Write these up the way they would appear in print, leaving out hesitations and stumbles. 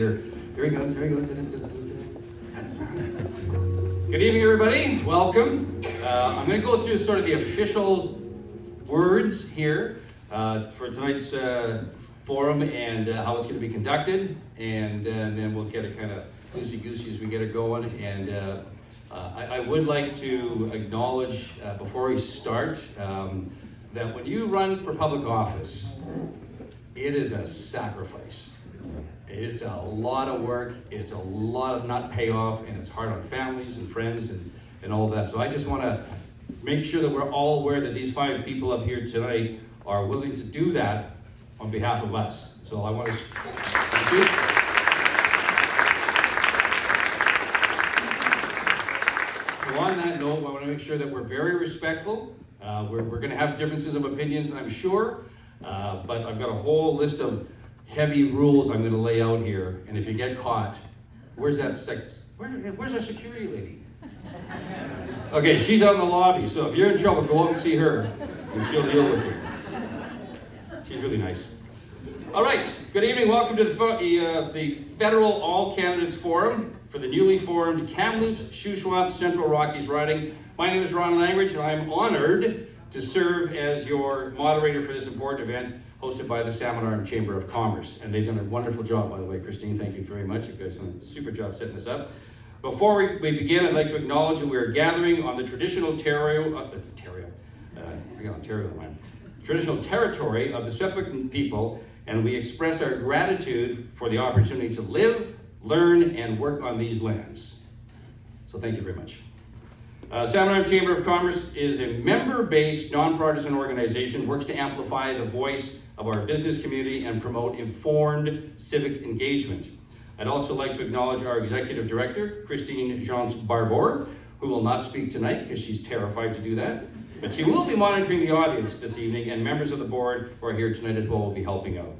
Here he goes, there he goes. Good evening, everybody. Welcome. I'm going to go through sort of the official words here for tonight's forum and how it's going to be conducted, and then we'll get it kind of loosey-goosey as we get it going. And I would like to acknowledge before we start that when you run for public office, it is a sacrifice. It's a lot of work, it's a lot of not payoff, and it's hard on families and friends and all of that. So I just want to make sure that we're all aware that these 5 people up here tonight are willing to do that on behalf of us. So I want to thank you. So on that note, I want to make sure that we're very respectful. We're going to have differences of opinions, I'm sure, but I've got a whole list of heavy rules I'm going to lay out here, and if you get caught, where's our security lady? Okay, she's out in the lobby, so if you're in trouble, go out and see her, and she'll deal with you. She's really nice. All right, good evening. Welcome to the Federal All Candidates Forum for the newly formed Kamloops Shuswap Central Rockies riding. My name is Ron Langridge, and I'm honored to serve as your moderator for this important event, hosted by the Salmon Chamber of Commerce. And they've done a wonderful job, by the way. Christine, thank you very much. You guys done a super job setting this up. Before we begin, I'd like to acknowledge that we are gathering on the traditional territory of the Secwepemc people, and we express our gratitude for the opportunity to live, learn, and work on these lands. So thank you very much. Salmon Chamber of Commerce is a member-based, nonpartisan organization, works to amplify the voice of our business community and promote informed civic engagement. I'd also like to acknowledge our Executive Director, Christine Jean-Barbour, who will not speak tonight because she's terrified to do that. But she will be monitoring the audience this evening, and members of the board who are here tonight as well will be helping out.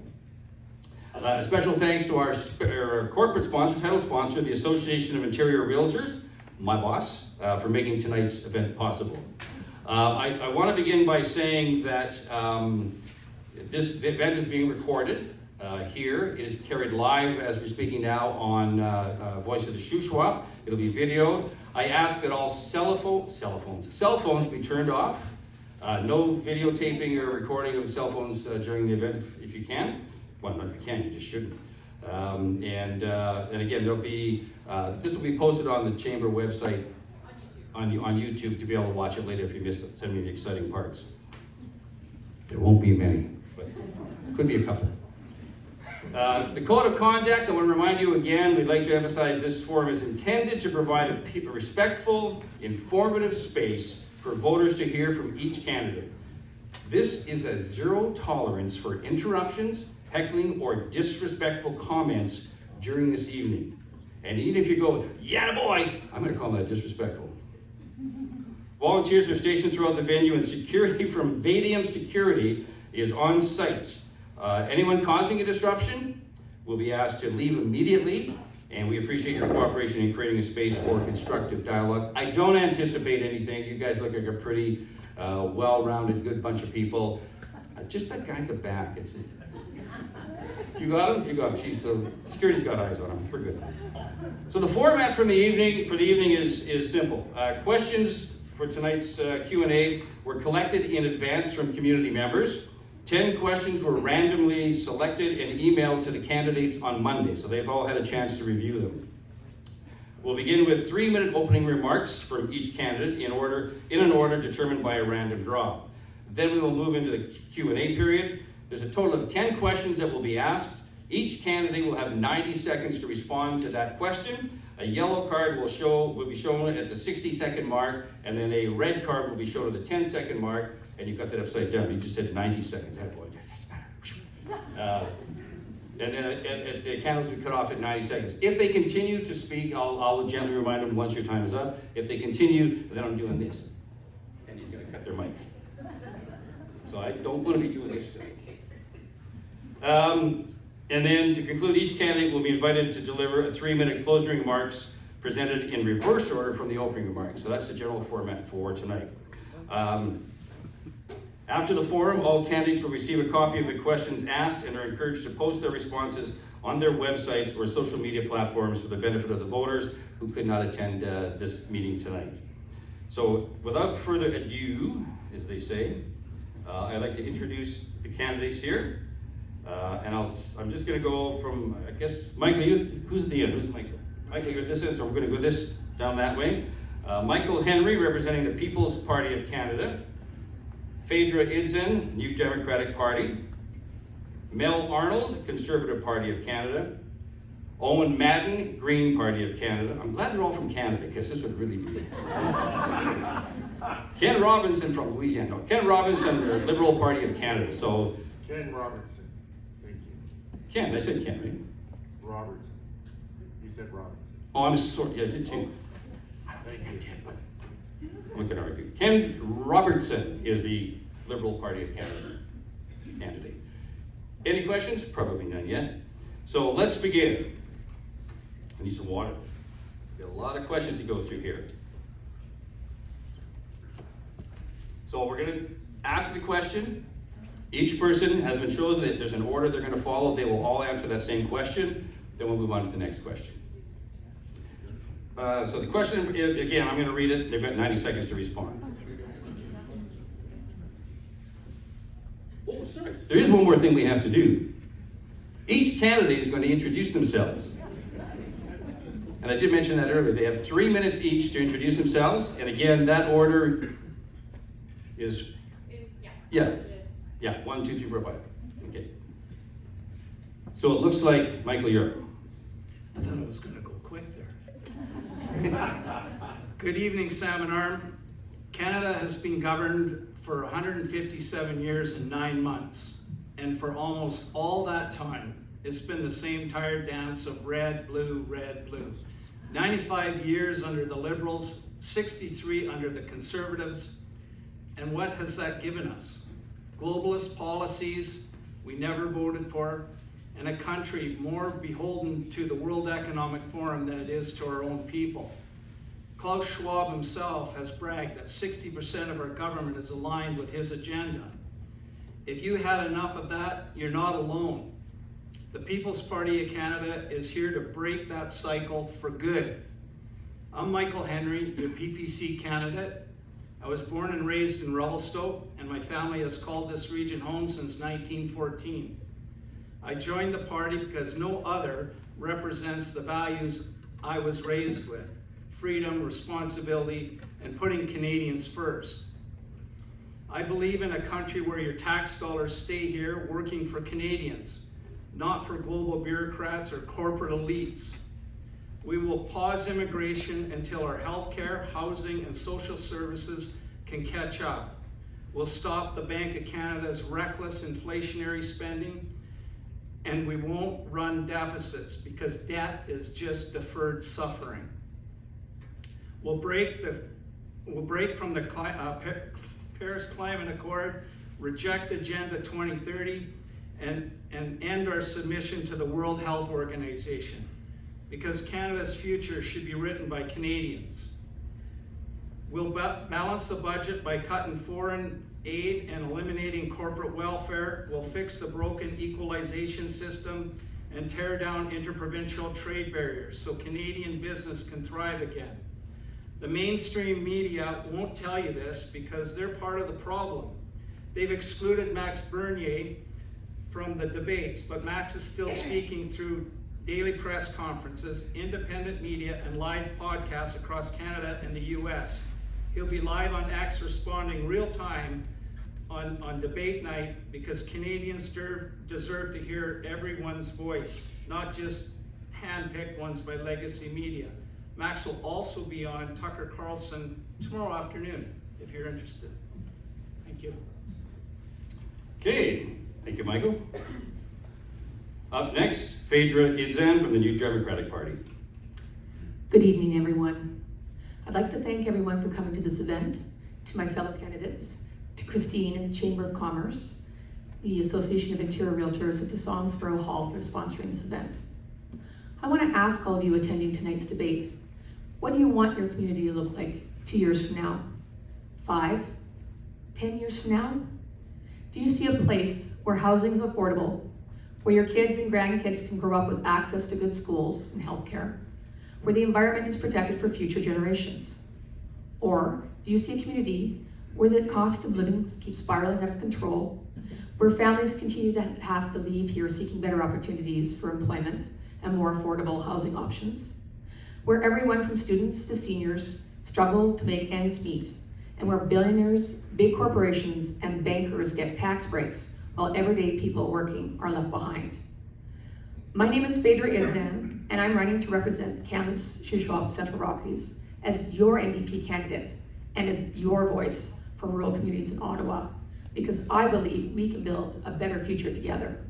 A special thanks to our corporate sponsor, title sponsor, the Association of Interior Realtors, my boss, for making tonight's event possible. I want to begin by saying that this event is being recorded here. It is carried live as we're speaking now on Voice of the Shuswap. It'll be videoed. I ask that all cell phones be turned off. No videotaping or recording of cell phones during the event if you can. Well, not if you can, you just shouldn't. And again, there'll be this will be posted on the Chamber website on YouTube to be able to watch it later if you missed some of the exciting parts. There won't be many, but could be a couple. The code of conduct, I want to remind you again, we'd like to emphasize this forum is intended to provide a respectful, informative space for voters to hear from each candidate. This is a zero tolerance for interruptions, heckling, or disrespectful comments during this evening. And even if you go, yeah boy, I'm going to call that disrespectful. Volunteers are stationed throughout the venue, and security from Vadium Security is on site. Anyone causing a disruption will be asked to leave immediately, and we appreciate your cooperation in creating a space for constructive dialogue. I don't anticipate anything. You guys look like a pretty well-rounded, good bunch of people. Just that guy at the back. You got him? You got him. Security's got eyes on him. We're good. So the format for the evening is simple. Questions for tonight's Q&A were collected in advance from community members. 10 questions were randomly selected and emailed to the candidates on Monday, so they've all had a chance to review them. We'll begin with 3-minute opening remarks from each candidate in an order determined by a random draw. Then we will move into the Q&A period. There's a total of 10 questions that will be asked. Each candidate will have 90 seconds to respond to that question. A yellow card will be shown at the 60-second mark, and then a red card will be shown at the 10-second mark, and you've got that upside down. You just said 90 seconds. Oh boy, that's better. And then the candidates will be cut off at 90 seconds. If they continue to speak, I'll gently remind them once your time is up. If they continue, then I'm doing this, and he's going to cut their mic. So I don't want to be doing this today. And then to conclude, each candidate will be invited to deliver a 3-minute closing remarks presented in reverse order from the opening remarks. So that's the general format for tonight. After the forum, all candidates will receive a copy of the questions asked and are encouraged to post their responses on their websites or social media platforms for the benefit of the voters who could not attend this meeting tonight. So without further ado, as they say, I'd like to introduce the candidates here. And I'm just going to go from, I guess, Michael, who's at the end? Who's Michael? Michael, you're at this end, so we're going to go down that way. Michael Henry, representing the People's Party of Canada. Phaedra Idzen, New Democratic Party. Mel Arnold, Conservative Party of Canada. Owen Madden, Green Party of Canada. I'm glad they're all from Canada, because this would really be... Ken Robinson from Louisiana. No, Ken Robinson, the Liberal Party of Canada. So Ken Robinson. Thank you. Ken, I said Ken, right? Robertson. You said Robinson. Oh, I'm sorry. Yeah, I did too. Thank you. We can argue. Ken Robertson is the Liberal Party of Canada candidate. Any questions? Probably none yet. So let's begin. I need some water. Got a lot of questions to go through here. So we're going to ask the question. Each person has been chosen. There's an order they're going to follow. They will all answer that same question. Then we'll move on to the next question. So the question, again, I'm going to read it. They've got 90 seconds to respond. Oh, sorry. There is one more thing we have to do. Each candidate is going to introduce themselves. And I did mention that earlier. They have 3 minutes each to introduce themselves. And again, that order is... Yeah. 1, 2, 3, 4, 5. Okay. So it looks like, Michael, you're... I thought I was going to go quick there. Good evening, Salmon Arm. Canada has been governed for 157 years and 9 months. And for almost all that time, it's been the same tired dance of red, blue, red, blue. 95 years under the Liberals, 63 under the Conservatives. And what has that given us? Globalist policies we never voted for, and a country more beholden to the World Economic Forum than it is to our own people. Klaus Schwab himself has bragged that 60% of our government is aligned with his agenda. If you had enough of that, you're not alone. The People's Party of Canada is here to break that cycle for good. I'm Michael Henry, your PPC candidate. I was born and raised in Revelstoke, and my family has called this region home since 1914. I joined the party because no other represents the values I was raised with: freedom, responsibility, and putting Canadians first. I believe in a country where your tax dollars stay here working for Canadians, not for global bureaucrats or corporate elites. We will pause immigration until our healthcare, housing, and social services can catch up. We'll stop the Bank of Canada's reckless inflationary spending, and we won't run deficits because debt is just deferred suffering. We'll break from the Paris Climate Accord, reject Agenda 2030, and end our submission to the World Health Organization, because Canada's future should be written by Canadians. We'll balance the budget by cutting foreign aid and eliminating corporate welfare. We'll fix the broken equalization system and tear down interprovincial trade barriers so Canadian business can thrive again. The mainstream media won't tell you this because they're part of the problem. They've excluded Max Bernier from the debates, but Max is still speaking through daily press conferences, independent media, and live podcasts across Canada and the US. He'll be live on X responding real time on debate night because Canadians deserve to hear everyone's voice, not just hand-picked ones by legacy media. Max will also be on Tucker Carlson tomorrow afternoon, if you're interested. Thank you. Okay, thank you, Michael. Up next, Phaedra Idzen from the New Democratic Party. Good evening, everyone. I'd like to thank everyone for coming to this event, to my fellow candidates, to Christine and the Chamber of Commerce, the Association of Interior Realtors, and to Salisbury Hall for sponsoring this event. I want to ask all of you attending tonight's debate, what do you want your community to look like 2 years from now? 5? 10 years from now? Do you see a place where housing is affordable, where your kids and grandkids can grow up with access to good schools and healthcare, where the environment is protected for future generations? Or do you see a community where the cost of living keeps spiraling out of control, where families continue to have to leave here seeking better opportunities for employment and more affordable housing options, where everyone from students to seniors struggle to make ends meet, and where billionaires, big corporations, and bankers get tax breaks while everyday people working are left behind? My name is Phaedra Izan, and I'm running to represent Kamloops, Shuswap, Central Rockies as your NDP candidate and as your voice for rural communities in Ottawa, because I believe we can build a better future together.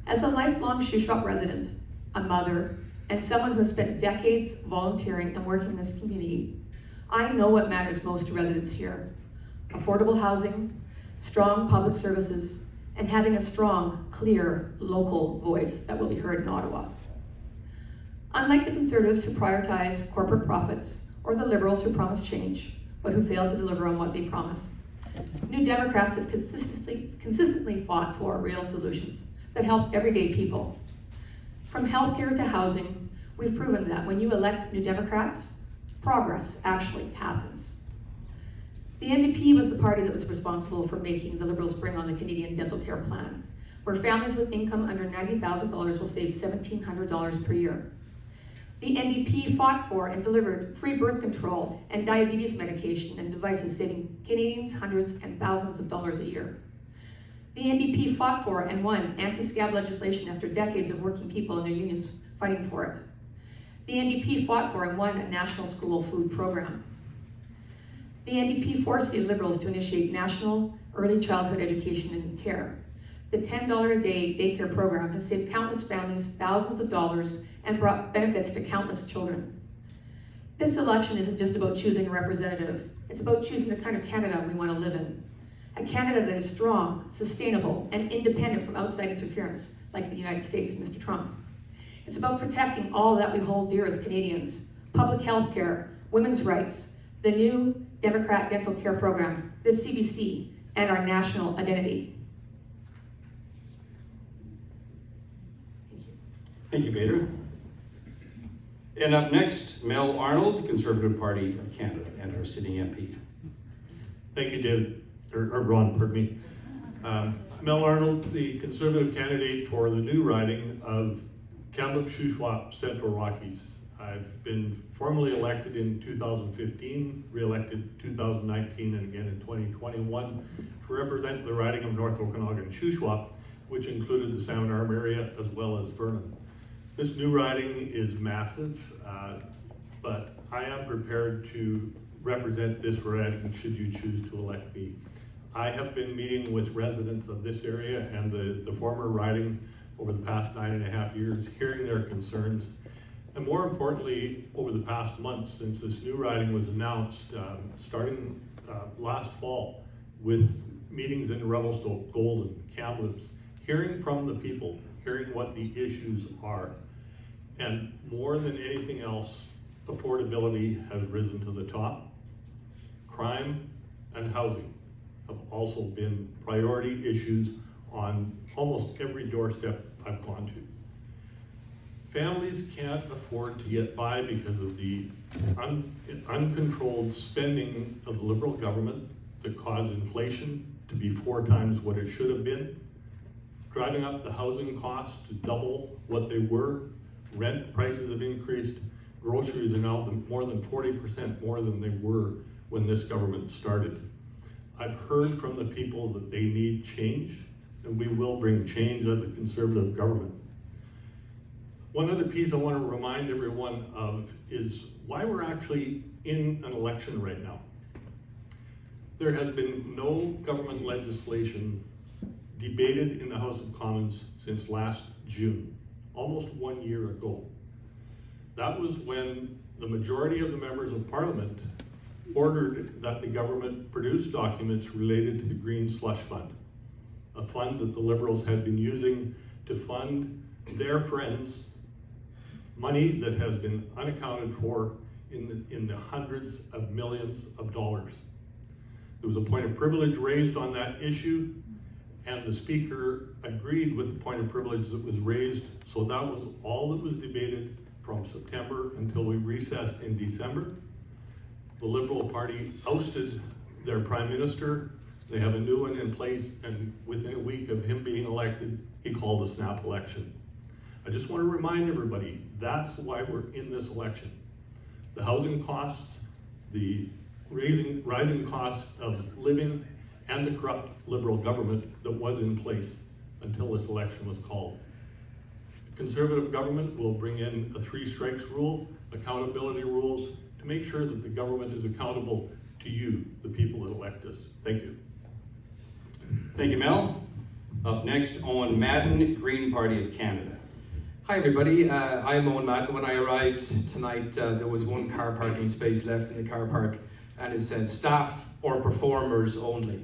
As a lifelong Shuswap resident, a mother, and someone who has spent decades volunteering and working in this community, I know what matters most to residents here: affordable housing, strong public services, and having a strong, clear, local voice that will be heard in Ottawa. Unlike the Conservatives who prioritize corporate profits, or the Liberals who promise change, but who fail to deliver on what they promise, New Democrats have consistently fought for real solutions that help everyday people. From healthcare to housing, we've proven that when you elect New Democrats, progress actually happens. The NDP was the party that was responsible for making the Liberals bring on the Canadian Dental Care Plan, where families with income under $90,000 will save $1,700 per year. The NDP fought for and delivered free birth control and diabetes medication and devices, saving Canadians hundreds and thousands of dollars a year. The NDP fought for and won anti-scab legislation after decades of working people and their unions fighting for it. The NDP fought for and won a national school food program. The NDP forced the Liberals to initiate national early childhood education and care. The $10 a day daycare program has saved countless families thousands of dollars and brought benefits to countless children. This election isn't just about choosing a representative, it's about choosing the kind of Canada we want to live in. A Canada that is strong, sustainable, and independent from outside interference, like the United States and Mr. Trump. It's about protecting all that we hold dear as Canadians: public health care, women's rights, the new Democrat Dental Care Program, the CBC, and our national identity. Thank you, Phaedra. And up next, Mel Arnold, Conservative Party of Canada, and our sitting MP. Thank you, David, or Ron, pardon me. Mel Arnold, the Conservative candidate for the new riding of Kamloops, Shuswap, Central Rockies. I've been formally elected in 2015, re-elected 2019, and again in 2021 to represent the riding of North Okanagan and Shuswap, which included the Salmon Arm area as well as Vernon. This new riding is massive, but I am prepared to represent this riding should you choose to elect me. I have been meeting with residents of this area and the former riding over the past 9.5 years, hearing their concerns, and more importantly, over the past months since this new riding was announced, starting last fall, with meetings in Revelstoke, Golden, Kamloops, hearing from the people, hearing what the issues are. And more than anything else, affordability has risen to the top. Crime and housing have also been priority issues on almost every doorstep I've gone to. Families can't afford to get by because of the uncontrolled spending of the Liberal government that caused inflation to be 4 times what it should have been, driving up the housing costs to double what they were. Rent prices have increased. Groceries are now more than 40% more than they were when this government started. I've heard from the people that they need change, and we will bring change as a Conservative government. One other piece I want to remind everyone of is why we're actually in an election right now. There has been no government legislation debated in the House of Commons since last June, almost 1 year ago. That was when the majority of the members of Parliament ordered that the government produce documents related to the Green Slush Fund, a fund that the Liberals had been using to fund their friends, money that has been unaccounted for in the hundreds of millions of dollars. There was a point of privilege raised on that issue, and the speaker agreed with the point of privilege that was raised, so that was all that was debated from September until we recessed in December. The Liberal Party ousted their Prime Minister. They have a new one in place, and within a week of him being elected, he called a snap election. I just want to remind everybody, that's why we're in this election. The housing costs, the rising costs of living, and the corrupt Liberal government that was in place until this election was called. The Conservative government will bring in a 3 strikes rule, accountability rules, to make sure that the government is accountable to you, the people that elect us. Thank you. Thank you, Mel. Up next, Owen Madden, Green Party of Canada. Hi everybody, I'm Owen Madden. When I arrived tonight, there was one car parking space left in the car park, and it said staff or performers only.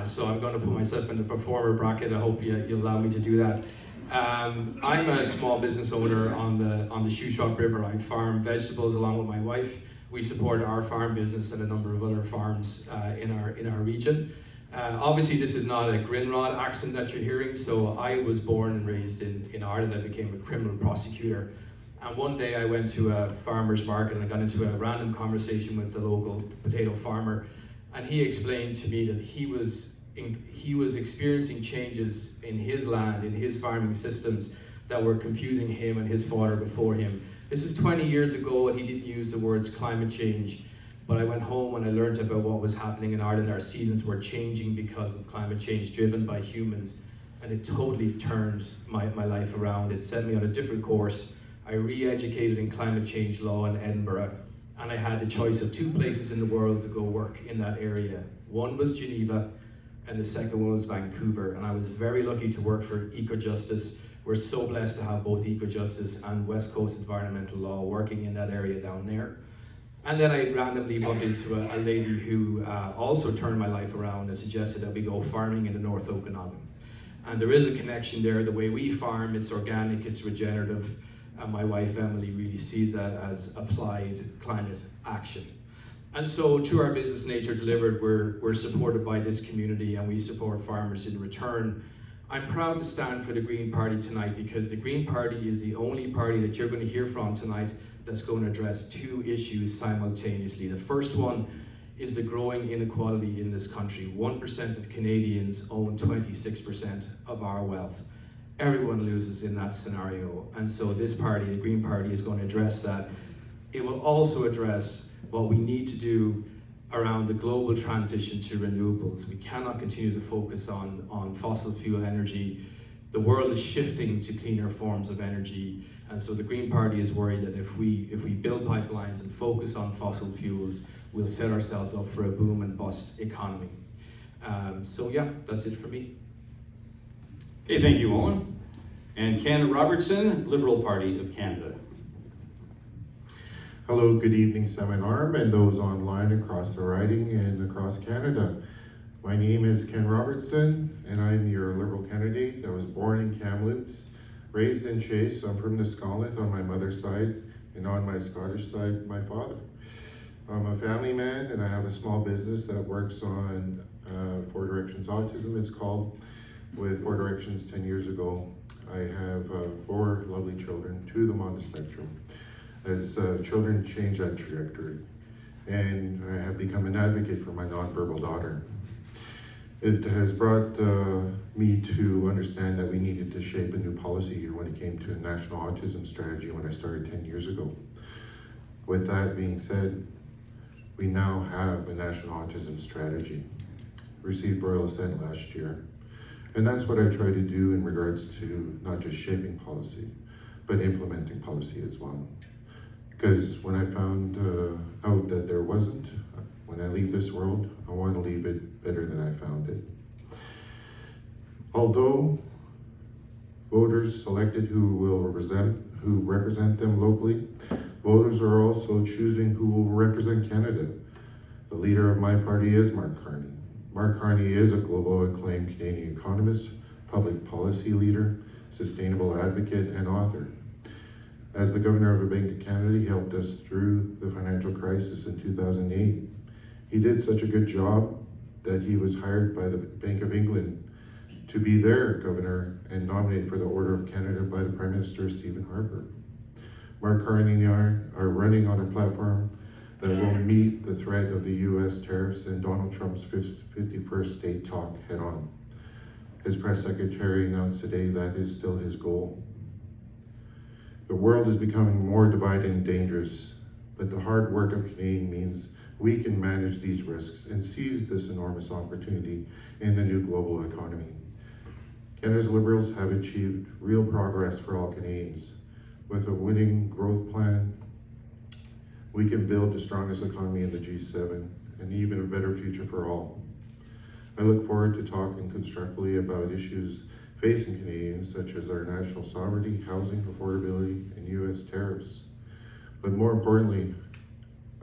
So I'm going to put myself in the performer bracket. I hope you'll allow me to do that. I'm a small business owner on the Shuswap River. I farm vegetables along with my wife. We support our farm business and a number of other farms in our region. Obviously, this is not a Grinrod accent that you're hearing. So I was born and raised in Ireland. I became a criminal prosecutor. And one day I went to a farmer's market and I got into a random conversation with the local potato farmer. And he explained to me that he was experiencing changes in his land, in his farming systems that were confusing him and his father before him. This is 20 years ago, and he didn't use the words climate change. But I went home and I learned about what was happening in Ireland. Our seasons were changing because of climate change driven by humans. And it totally turned my life around. It set me on a different course. I re-educated in climate change law in Edinburgh. And I had the choice of 2 places in the world to go work in that area. One was Geneva, and the second one was Vancouver. And I was very lucky to work for Eco-Justice. We're so blessed to have both Eco-Justice and West Coast Environmental Law working in that area down there. And then I randomly bumped into a lady who also turned my life around and suggested that we go farming in the North Okanagan. And there is a connection there. The way we farm, it's organic, it's regenerative. And my wife, Emily, really sees that as applied climate action. And so through our business Nature Delivered, we're supported by this community and we support farmers in return. I'm proud to stand for the Green Party tonight because the Green Party is the only party that you're going to hear from tonight that's going to address 2 issues simultaneously. The first one is the growing inequality in this country. 1% of Canadians own 26% of our wealth. Everyone loses in that scenario. And so this party, the Green Party, is going to address that. It will also address what we need to do around the global transition to renewables. We cannot continue to focus on fossil fuel energy. The world is shifting to cleaner forms of energy. And so the Green Party is worried that if we build pipelines and focus on fossil fuels, we'll set ourselves up for a boom and bust economy. So yeah, that's it for me. Okay, thank you, Owen. And Ken Robertson, Liberal Party of Canada. Hello, good evening, Salmon and those online across the riding and across Canada. My name is Ken Robertson, and I'm your Liberal candidate. I was born in Kamloops, raised in Chase. I'm from Nisconnet on my mother's side, and on my Scottish side, my father. I'm a family man, and I have a small business that works on 4 Directions Autism, it's called. With 4 Directions 10 years ago, I have 4 lovely children, 2 of them on the spectrum. As children change that trajectory, and I have become an advocate for my nonverbal daughter. It has brought me to understand that we needed to shape a new policy here when it came to a national autism strategy when I started 10 years ago. With that being said, we now have a national autism strategy. Received royal assent last year. And that's what I try to do in regards to not just shaping policy, but implementing policy as well. Because when I found out that there wasn't, when I leave this world, I want to leave it better than I found it. Although voters selected who represent them locally, voters are also choosing who will represent Canada. The leader of my party is Mark Carney. Mark Carney is a global acclaimed Canadian economist, public policy leader, sustainable advocate, and author. As the Governor of the Bank of Canada, he helped us through the financial crisis in 2008. He did such a good job that he was hired by the Bank of England to be their governor and nominated for the Order of Canada by the Prime Minister Stephen Harper. Mark Carney and I are running on a platform that will meet the threat of the US tariffs and Donald Trump's 51st state talk head on. His press secretary announced today that is still his goal. The world is becoming more divided and dangerous, but the hard work of Canadians means we can manage these risks and seize this enormous opportunity in the new global economy. Canada's Liberals have achieved real progress for all Canadians. With a winning growth plan, we can build the strongest economy in the G7 and even a better future for all. I look forward to talking constructively about issues facing Canadians, such as our national sovereignty, housing affordability, and US tariffs. But more importantly,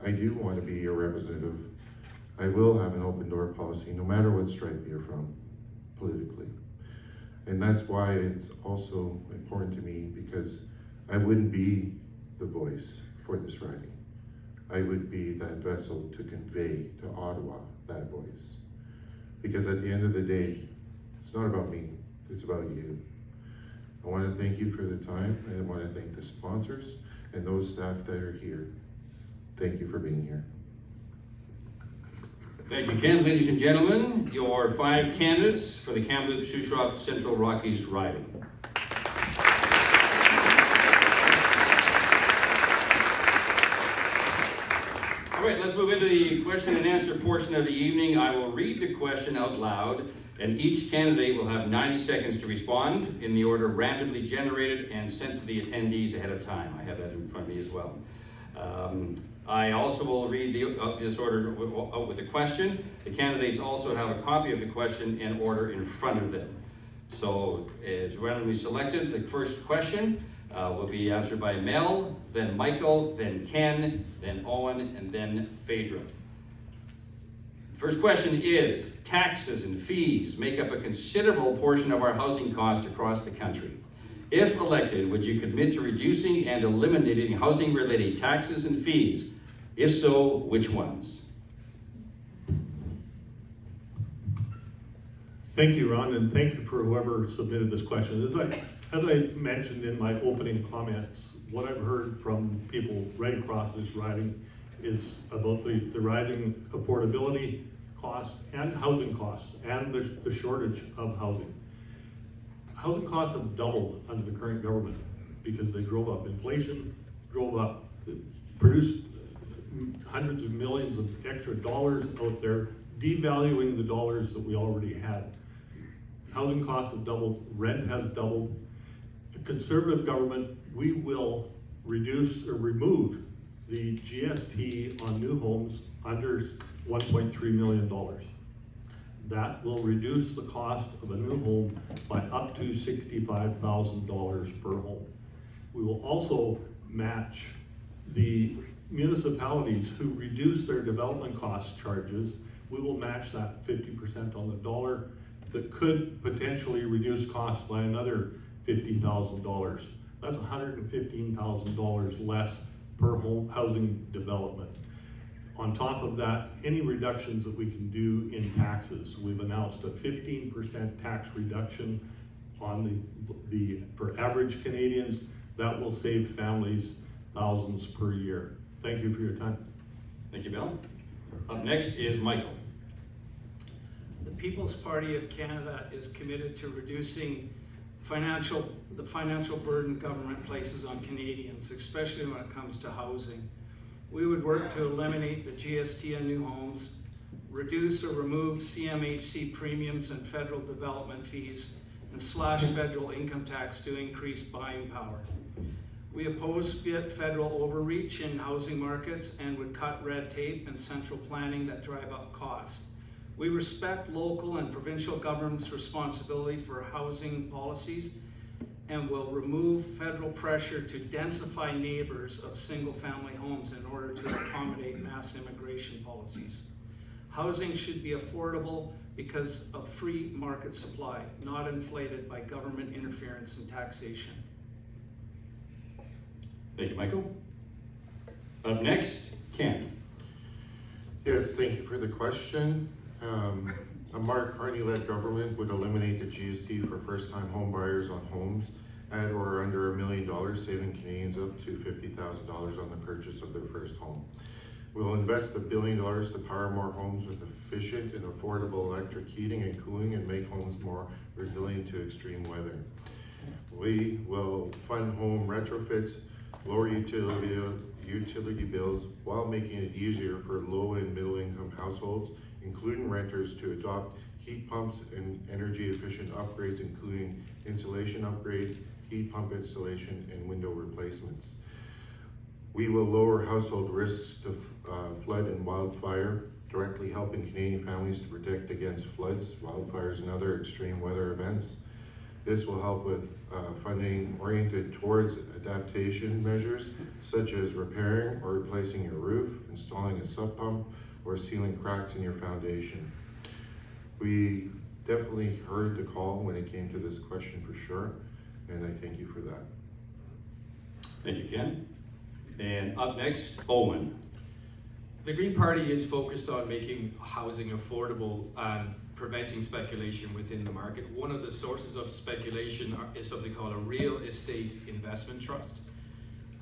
I do want to be your representative. I will have an open door policy, no matter what stripe you're from, politically. And that's why it's also important to me, because I wouldn't be the voice for this riding. I would be that vessel to convey to Ottawa that voice. Because at the end of the day, it's not about me, it's about you. I want to thank you for the time, and I want to thank the sponsors and those staff that are here. Thank you for being here. Thank you, Ken. Ladies and gentlemen, your 5 candidates for the Kamloops Shuswap Central Rockies riding. All right, let's move into the question and answer portion of the evening. I will read the question out loud, and each candidate will have 90 seconds to respond in the order randomly generated and sent to the attendees ahead of time. I have that in front of me as well. I also will read this order with the question. The candidates also have a copy of the question in order in front of them. So it's randomly selected. The first question will be answered by Mel, then Michael, then Ken, then Owen, and then Phaedra. First question is, taxes and fees make up a considerable portion of our housing costs across the country. If elected, would you commit to reducing and eliminating housing-related taxes and fees? If so, which ones? Thank you, Ron, and thank you for whoever submitted this question. As I mentioned in my opening comments, what I've heard from people right across this riding is about the rising affordability costs and housing costs and the shortage of housing. Housing costs have doubled under the current government because they drove up inflation, produced hundreds of millions of extra dollars out there, devaluing the dollars that we already had. Housing costs have doubled, rent has doubled. A conservative government, we will reduce or remove the GST on new homes under $1.3 million. That will reduce the cost of a new home by up to $65,000 per home. We will also match the municipalities who reduce their development cost charges. We will match that 50% on the dollar. That could potentially reduce costs by another $50,000. That's $115,000 less per home housing development. On top of that, any reductions that we can do in taxes. We've announced a 15% tax reduction on for average Canadians. That will save families thousands per year. Thank you for your time. Thank you, Bill. Up next is Michael. The People's Party of Canada is committed to reducing the financial burden government places on Canadians, especially when it comes to housing. We would work to eliminate the GST on new homes, reduce or remove CMHC premiums and federal development fees, and slash federal income tax to increase buying power. We oppose federal overreach in housing markets and would cut red tape and central planning that drive up costs. We respect local and provincial governments' responsibility for housing policies and will remove federal pressure to densify neighbors of single-family homes in order to accommodate mass immigration policies. Housing should be affordable because of free market supply, not inflated by government interference and taxation. Thank you, Michael. Up next, Ken. Yes, thank you for the question. A Mark Carney-led government would eliminate the GST for first-time home buyers on homes at or under $1 million, saving Canadians up to $50,000 on the purchase of their first home. We'll invest $1 billion to power more homes with efficient and affordable electric heating and cooling and make homes more resilient to extreme weather. We will fund home retrofits, lower utility bills, while making it easier for low and middle income households, including renters, to adopt heat pumps and energy efficient upgrades, including insulation upgrades, heat pump installation, and window replacements. We will lower household risks to flood and wildfire, directly helping Canadian families to protect against floods, wildfires, and other extreme weather events. This will help with funding oriented towards adaptation measures, such as repairing or replacing your roof, installing a sub pump, or sealing cracks in your foundation. We definitely heard the call when it came to this question for sure, and I thank you for that. Thank you, Ken. And up next, Owen. The Green Party is focused on making housing affordable and preventing speculation within the market. One of the sources of speculation is something called a real estate investment trust.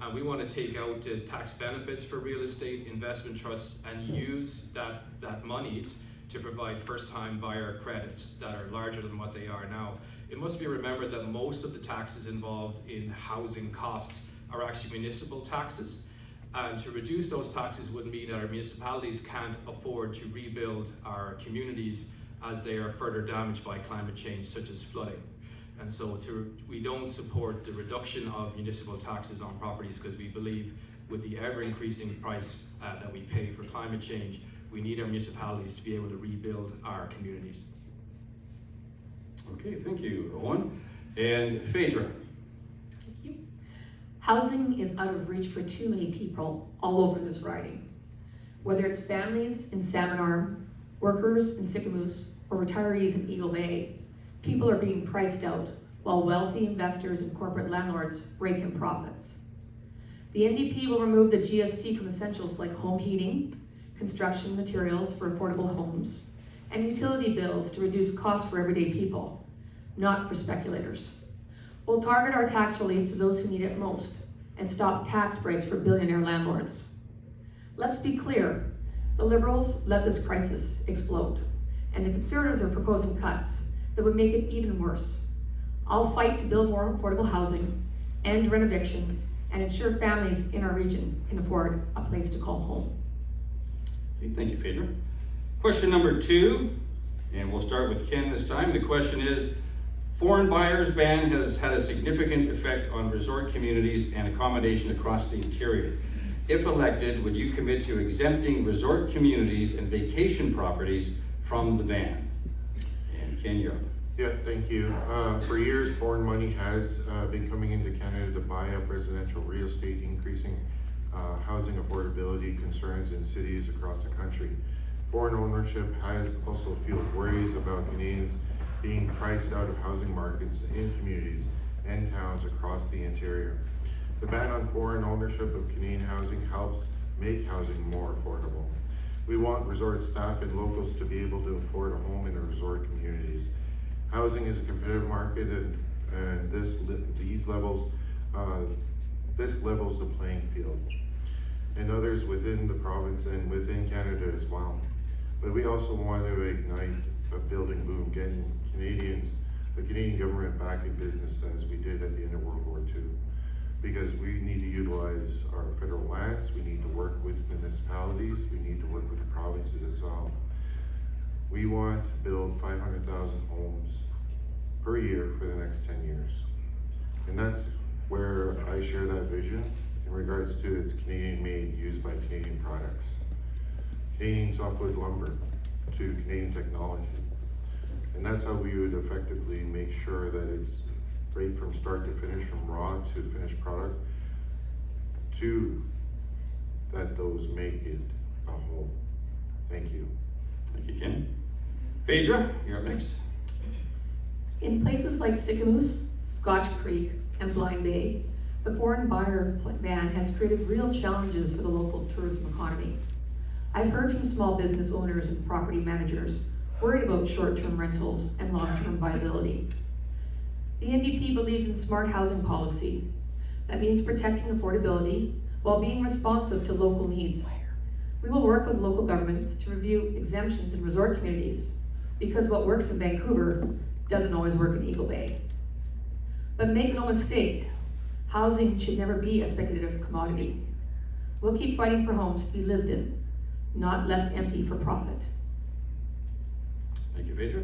And we want to take out tax benefits for real estate investment trusts and use that monies to provide first-time buyer credits that are larger than what they are now. It must be remembered that most of the taxes involved in housing costs are actually municipal taxes. And to reduce those taxes would mean that our municipalities can't afford to rebuild our communities as they are further damaged by climate change, such as flooding. And so we don't support the reduction of municipal taxes on properties because we believe with the ever-increasing price that we pay for climate change, we need our municipalities to be able to rebuild our communities. Okay, thank you, Owen. And Phaedra. Thank you. Housing is out of reach for too many people all over this riding. Whether it's families in Salmon Arm, workers in Sicamous, or retirees in Eagle Bay, people are being priced out while wealthy investors and corporate landlords rake in profits. The NDP will remove the GST from essentials like home heating, construction materials for affordable homes, and utility bills to reduce costs for everyday people, not for speculators. We'll target our tax relief to those who need it most and stop tax breaks for billionaire landlords. Let's be clear, the Liberals let this crisis explode, and the Conservatives are proposing cuts that would make it even worse. I'll fight to build more affordable housing, end rent evictions, and ensure families in our region can afford a place to call home. Okay, thank you, Phaedra. Question number 2, and we'll start with Ken this time. The question is, foreign buyers ban has had a significant effect on resort communities and accommodation across the interior. If elected, would you commit to exempting resort communities and vacation properties from the ban? And Ken, you're up. Yeah, thank you. For years, foreign money has been coming into Canada to buy up residential real estate, increasing housing affordability concerns in cities across the country. Foreign ownership has also fueled worries about Canadians being priced out of housing markets in communities and towns across the interior. The ban on foreign ownership of Canadian housing helps make housing more affordable. We want resort staff and locals to be able to afford a home in the resort communities. Housing is a competitive market, and this levels the playing field, and others within the province and within Canada as well. But we also want to ignite a building boom, getting the Canadian government back in business as we did at the end of World War II. Because we need to utilize our federal lands, we need to work with municipalities, we need to work with the provinces as well. We want to build 500,000 homes per year for the next 10 years. And that's where I share that vision in regards to it's Canadian made, used by Canadian products. Canadian softwood lumber to Canadian technology. And that's how we would effectively make sure that it's right from start to finish, from raw to finished product, to that those make it a home. Thank you. Thank you, Ken. Phaedra, you're up next. In places like Sicamous, Scotch Creek, and Blind Bay, the foreign buyer ban has created real challenges for the local tourism economy. I've heard from small business owners and property managers worried about short-term rentals and long-term viability. The NDP believes in smart housing policy. That means protecting affordability while being responsive to local needs. We will work with local governments to review exemptions in resort communities because what works in Vancouver doesn't always work in Eagle Bay. But make no mistake, housing should never be a speculative commodity. We'll keep fighting for homes to be lived in, not left empty for profit. Thank you, Phaedra.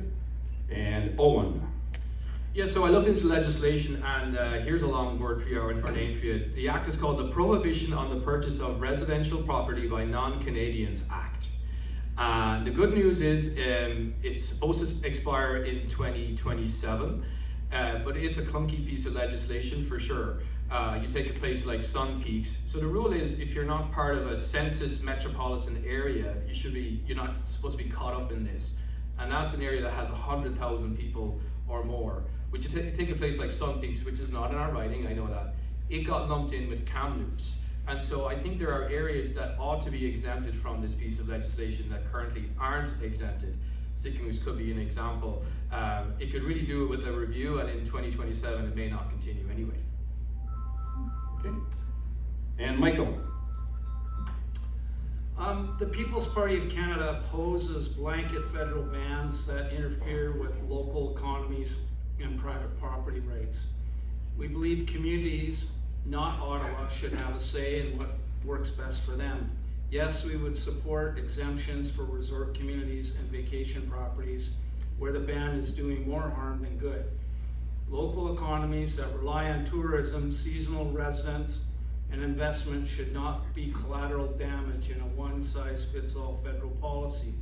And Owen. Yeah, so I looked into legislation, and here's a long word for you, or name for you. The act is called the Prohibition on the Purchase of Residential Property by Non-Canadians Act. The good news is it's supposed to expire in 2027, but it's a clunky piece of legislation for sure. You take a place like Sun Peaks. So the rule is if you're not part of a census metropolitan area, you're not supposed to be caught up in this. And that's an area that has 100,000 people or more. Which you take a place like Sun Peaks, which is not in our writing, I know that. It got lumped in with Kamloops. And so I think there are areas that ought to be exempted from this piece of legislation that currently aren't exempted. Sicamous could be an example. It could really do it with a review, and in 2027 it may not continue anyway. Okay. And Michael. The People's Party of Canada opposes blanket federal bans that interfere with local economies and private property rights. We believe communities, not Ottawa, should have a say in what works best for them. Yes, we would support exemptions for resort communities and vacation properties where the ban is doing more harm than good. Local economies that rely on tourism, seasonal residents, and investment should not be collateral damage in a one-size-fits-all federal policy.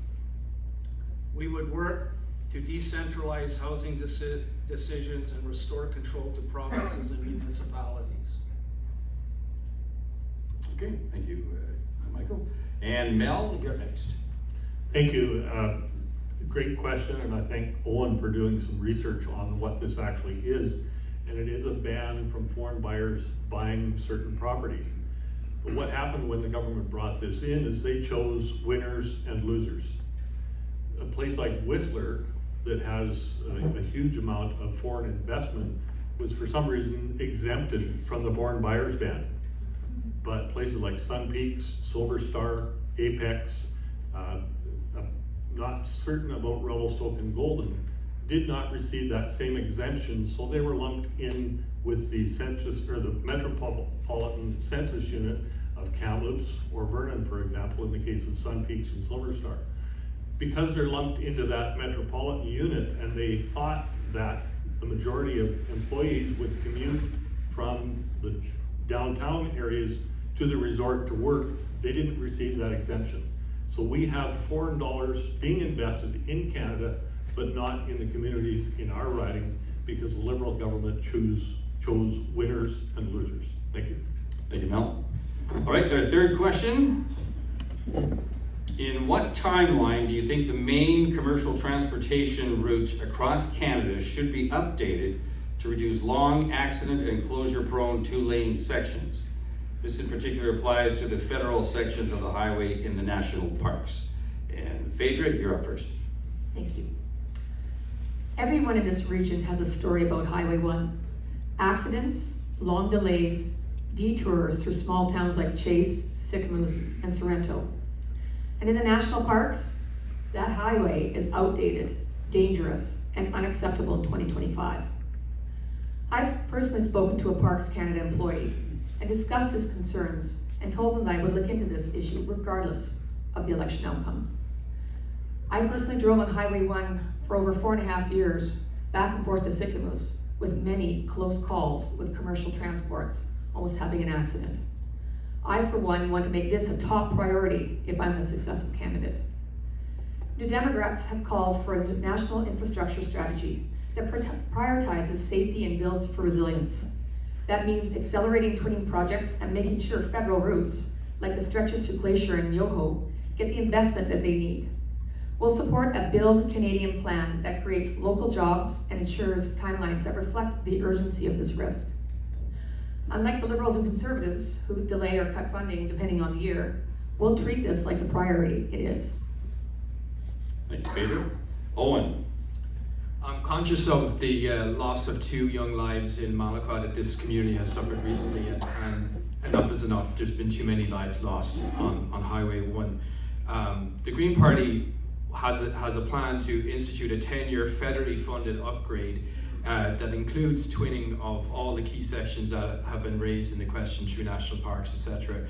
We would work to decentralize housing decisions and restore control to provinces and municipalities. Okay, thank you, Michael. And Mel, you're next. Thank you. Great question, and I thank Owen for doing some research on what this actually is. And it is a ban from foreign buyers buying certain properties. But what happened when the government brought this in is they chose winners and losers. A place like Whistler that has a huge amount of foreign investment was for some reason exempted from the foreign buyers ban. But places like Sun Peaks, Silver Star, Apex, I'm not certain about Revelstoke and Golden, did not receive that same exemption, so they were lumped in with the census, or the metropolitan census unit of Kamloops or Vernon, for example, in the case of Sun Peaks and Silver Star. Because they're lumped into that metropolitan unit, and they thought that the majority of employees would commute from the downtown areas to the resort to work, they didn't receive that exemption. So we have foreign dollars being invested in Canada, but not in the communities in our riding, because the Liberal government chose winners and losers. Thank you. Thank you, Mel. All right, our third question. In what timeline do you think the main commercial transportation route across Canada should be updated to reduce long accident and closure-prone two-lane sections? This in particular applies to the federal sections of the highway in the national parks. And Phaedra, you're up first. Thank you. Everyone in this region has a story about Highway 1. Accidents, long delays, detours through small towns like Chase, Sicamous, and Sorrento. And in the national parks, that highway is outdated, dangerous, and unacceptable in 2025. I've personally spoken to a Parks Canada employee and discussed his concerns and told him that I would look into this issue regardless of the election outcome. I personally drove on Highway 1 for over 4.5 years, back and forth to Sicamous, with many close calls with commercial transports, almost having an accident. I, for one, want to make this a top priority if I'm a successful candidate. New Democrats have called for a national infrastructure strategy that prioritizes safety and builds for resilience. That means accelerating twinning projects and making sure federal routes, like the stretches through Glacier and Yoho, get the investment that they need. We'll support a Build Canadian plan that creates local jobs and ensures timelines that reflect the urgency of this risk. Unlike the Liberals and Conservatives, who delay or cut funding depending on the year, we'll treat this like the priority it is. Thank you, Phaedra. Owen. I'm conscious of the loss of 2 young lives in Malacot that this community has suffered recently, and enough is enough. There's been too many lives lost on Highway 1. The Green Party has a plan to institute a 10-year federally funded upgrade that includes twinning of all the key sections that have been raised in the question through national parks, etc.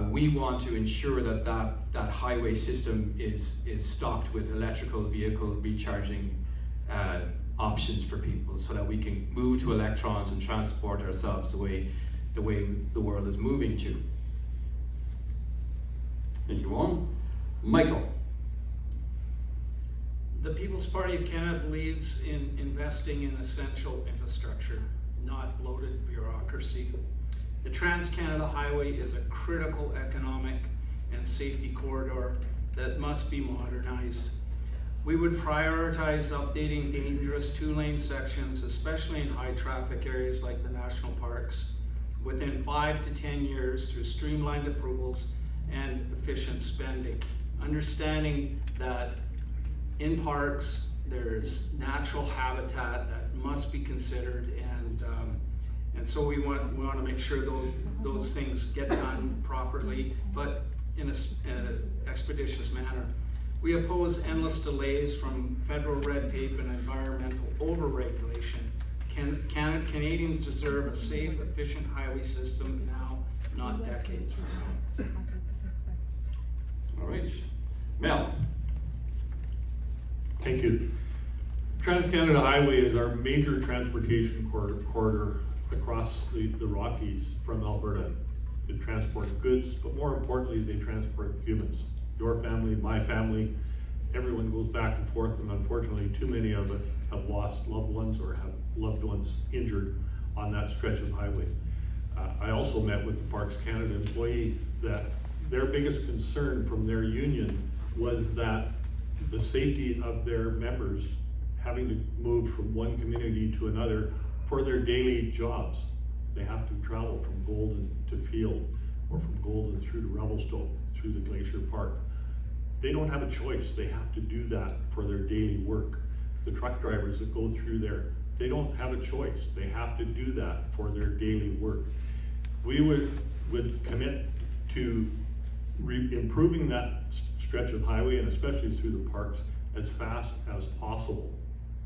We want to ensure that highway system is stocked with electrical vehicle recharging options for people, so that we can move to electrons and transport ourselves the way the world is moving to. Thank you, Owen. Michael. The People's Party of Canada believes in investing in essential infrastructure, not bloated bureaucracy. The Trans-Canada Highway is a critical economic and safety corridor that must be modernized. We would prioritize updating dangerous 2-lane sections, especially in high traffic areas like the national parks, within 5 to 10 years through streamlined approvals and efficient spending. Understanding that in parks, there's natural habitat that must be considered, and so we want to make sure those things get done properly, but in an expeditious manner. We oppose endless delays from federal red tape and environmental overregulation. Canadians deserve a safe, efficient highway system now, not decades from now. All right. Mel. Thank you. Trans-Canada Highway is our major transportation corridor across the Rockies from Alberta. They transport goods, but more importantly, they transport humans. Your family, my family, everyone goes back and forth, and unfortunately, too many of us have lost loved ones or have loved ones injured on that stretch of highway. I also met with the Parks Canada employee that their biggest concern from their union was that the safety of their members having to move from one community to another for their daily jobs. They have to travel from Golden to Field, or from Golden through to Revelstoke, through the Glacier Park. They don't have a choice. They have to do that for their daily work. The truck drivers that go through there, they don't have a choice. They have to do that for their daily work. We would commit to improving that stretch of highway, and especially through the parks, as fast as possible.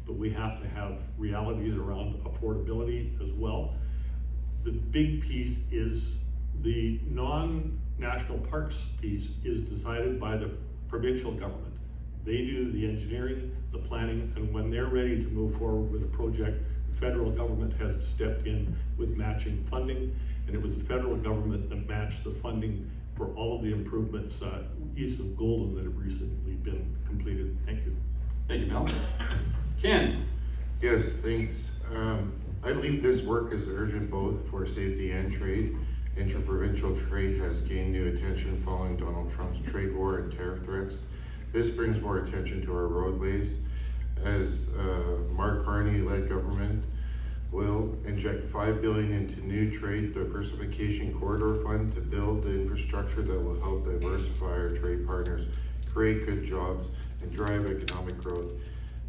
But we have to have realities around affordability as well. The big piece is the non-national parks piece is decided by the provincial government. They do the engineering, the planning, and when they're ready to move forward with a project, the federal government has stepped in with matching funding, and it was the federal government that matched the funding for all of the improvements east of Golden that have recently been completed. Thank you. Thank you, Mel. Ken. Yes, thanks. I believe this work is urgent both for safety and trade. Interprovincial trade has gained new attention following Donald Trump's trade war and tariff threats. This brings more attention to our roadways, as Mark Carney-led government will inject $5 billion into new trade diversification corridor fund to build the infrastructure that will help diversify our trade partners, create good jobs, and drive economic growth.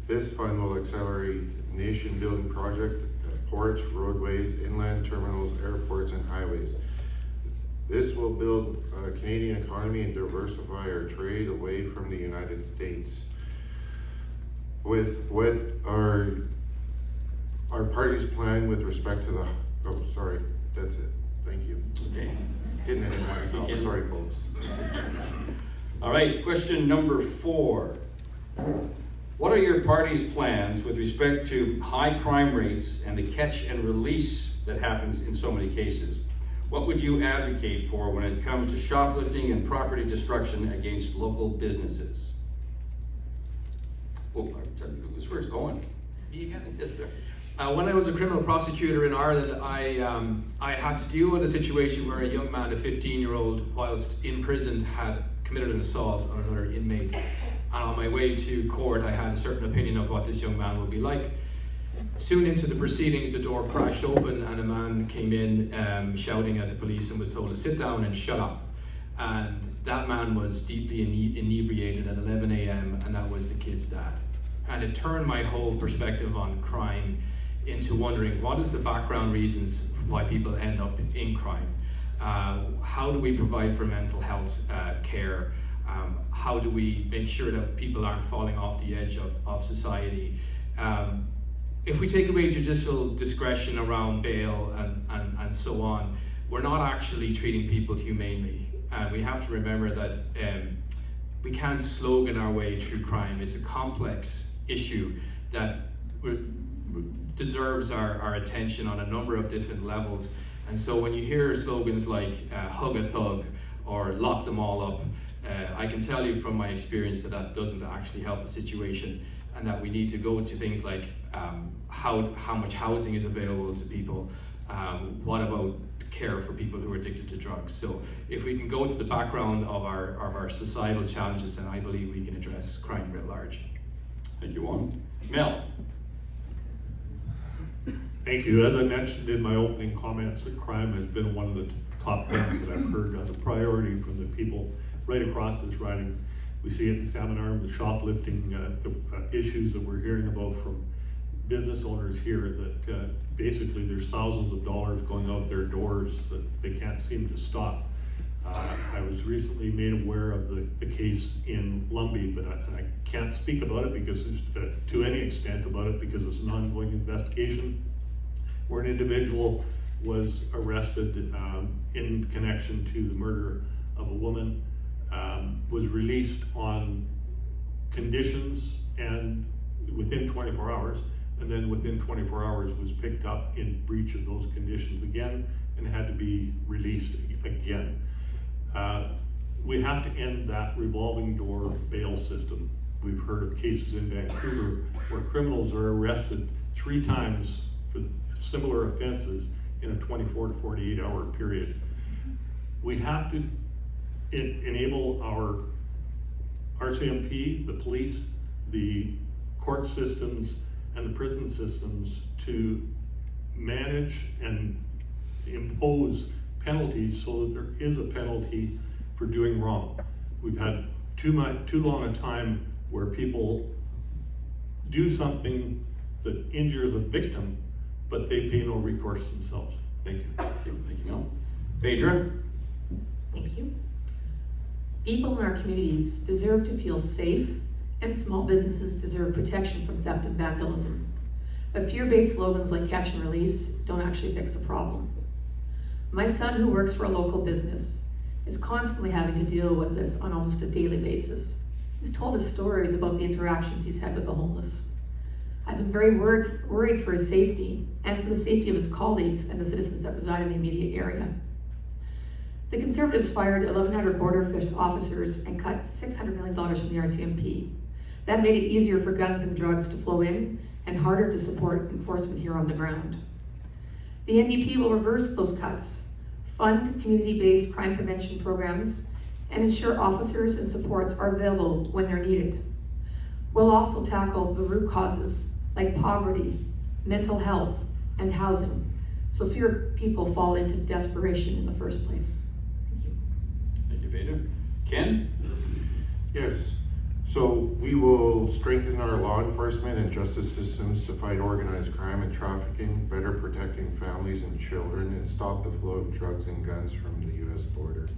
This fund will accelerate nation-building projects at ports, roadways, inland terminals, airports, and highways. This will build a Canadian economy and diversify our trade away from the United States. With what our party's plan with respect to the, oh, sorry, that's it. Thank you. Okay. Getting ahead of myself, Okay. sorry, folks. All right, question number 4. What are your party's plans with respect to high crime rates and the catch and release that happens in so many cases? What would you advocate for when it comes to shoplifting and property destruction against local businesses? Oh, this is where it's going. Yes, sir. When I was a criminal prosecutor in Ireland, I had to deal with a situation where a young man, a 15-year-old, whilst in prison, had committed an assault on another inmate. And on my way to court, I had a certain opinion of what this young man would be like. Soon into the proceedings, the door crashed open and a man came in shouting at the police and was told to sit down and shut up. And that man was deeply inebriated at 11 a.m. and that was the kid's dad. And it turned my whole perspective on crime into wondering, what is the background reasons why people end up in crime? How do we provide for mental health care? How do we make sure that people aren't falling off the edge of society? If we take away judicial discretion around bail and so on, we're not actually treating people humanely. We have to remember that we can't slogan our way through crime. It's a complex issue that deserves our attention on a number of different levels. And so when you hear slogans like hug a thug or lock them all up, I can tell you from my experience that doesn't actually help the situation, and that we need to go to things like how much housing is available to people, what about care for people who are addicted to drugs. So if we can go to the background of our societal challenges, then I believe we can address crime writ large. Thank you, Juan. Mel. Thank you. As I mentioned in my opening comments, that crime has been one of the top things that I've heard as a priority from the people right across this riding. We see it in Salmon Arm, the shoplifting, the issues that we're hearing about from business owners here, that basically there's thousands of dollars going out their doors that they can't seem to stop. I was recently made aware of the case in Lumbee, but I can't speak about it because to any extent about it, because it's an ongoing investigation where an individual was arrested in connection to the murder of a woman, was released on conditions and within 24 hours, and then within 24 hours was picked up in breach of those conditions again and had to be released again. We have to end that revolving door bail system. We've heard of cases in Vancouver where criminals are arrested 3 times for similar offenses in a 24 to 48 hour period. We have to enable our RCMP, the police, the court systems, and the prison systems to manage and impose penalties so that there is a penalty for doing wrong. We've had too long a time where people do something that injures a victim, but they pay no recourse themselves. Thank you. Thank you, Mel. Phaedra. Thank you. People in our communities deserve to feel safe, and small businesses deserve protection from theft and vandalism. But fear-based slogans like catch and release don't actually fix the problem. My son, who works for a local business, is constantly having to deal with this on almost a daily basis. He's told us stories about the interactions he's had with the homeless. I've been very worried for his safety and for the safety of his colleagues and the citizens that reside in the immediate area. The Conservatives fired 1,100 border officers and cut $600 million from the RCMP. That made it easier for guns and drugs to flow in and harder to support enforcement here on the ground. The NDP will reverse those cuts, fund community-based crime prevention programs, and ensure officers and supports are available when they're needed. We'll also tackle the root causes like poverty, mental health, and housing, so fewer people fall into desperation in the first place. Thank you. Thank you, Phaedra. Ken? Yes, so we will strengthen our law enforcement and justice systems to fight organized crime and trafficking, better protecting families and children, and stop the flow of drugs and guns from the US border.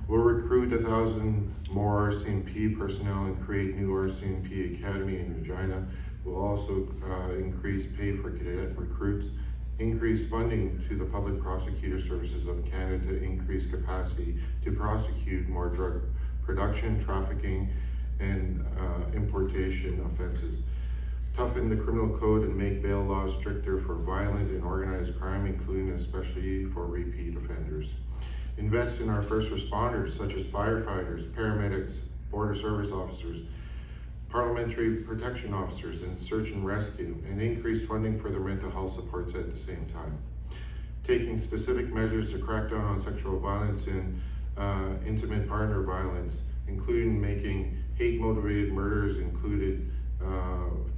We'll recruit 1,000 more RCMP personnel and create new RCMP Academy in Regina. We'll also increase pay for cadet recruits, increase funding to the Public Prosecutor Services of Canada to increase capacity to prosecute more drug production, trafficking, and importation offenses. Toughen the criminal code and make bail laws stricter for violent and organized crime, including especially for repeat offenders. Invest in our first responders, such as firefighters, paramedics, border service officers, parliamentary protection officers, and search and rescue, and increase funding for their mental health supports at the same time. Taking specific measures to crack down on sexual violence and intimate partner violence, including making hate-motivated murders included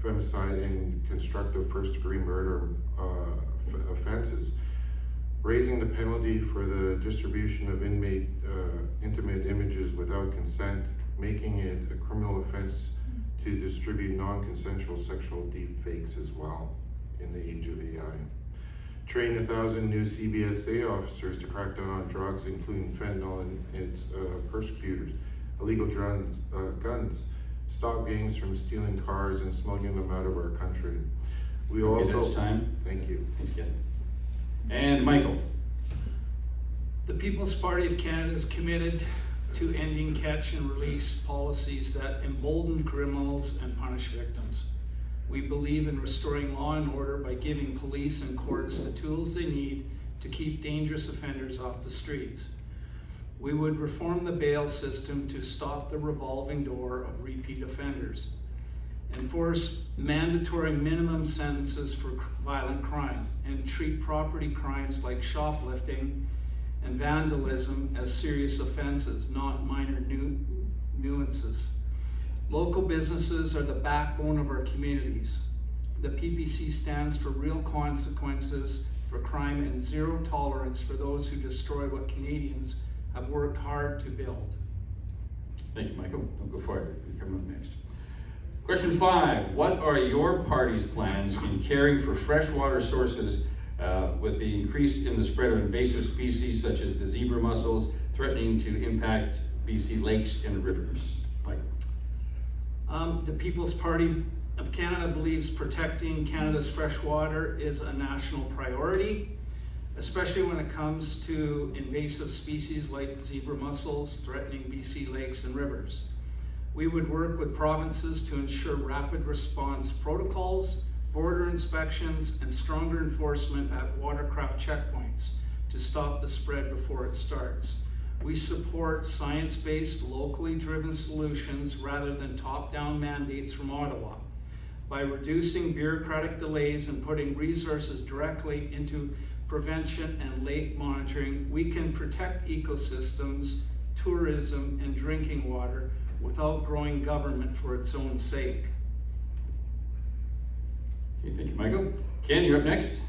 femicide and constructive first-degree murder offenses. Raising the penalty for the distribution of intimate images without consent, making it a criminal offense to distribute non-consensual sexual deep fakes as well in the age of AI. Train 1,000 new CBSA officers to crack down on drugs, including fentanyl and its persecutors, illegal guns, stop gangs from stealing cars and smuggling them out of our country. We Okay, also, that's time. thank you. Thanks, Ken. And Michael. The People's Party of Canada is committed to ending catch and release policies that embolden criminals and punish victims. We believe in restoring law and order by giving police and courts the tools they need to keep dangerous offenders off the streets. We would reform the bail system to stop the revolving door of repeat offenders, enforce mandatory minimum sentences for violent crime, and treat property crimes like shoplifting and vandalism as serious offenses, not minor nuances. Local businesses are the backbone of our communities. The PPC stands for real consequences for crime and zero tolerance for those who destroy what Canadians have worked hard to build. Thank you, Michael. Don't go forward. You're coming up next. Question 5. What are your party's plans in caring for freshwater sources with the increase in the spread of invasive species such as the zebra mussels threatening to impact BC lakes and rivers? Michael. The People's Party of Canada believes protecting Canada's freshwater is a national priority, especially when it comes to invasive species like zebra mussels threatening BC lakes and rivers. We would work with provinces to ensure rapid response protocols, border inspections, and stronger enforcement at watercraft checkpoints to stop the spread before it starts. We support science-based, locally driven solutions rather than top-down mandates from Ottawa. By reducing bureaucratic delays and putting resources directly into prevention and lake monitoring, we can protect ecosystems, tourism, and drinking water without growing government for its own sake. Okay, thank you, Michael. Ken, you're up next.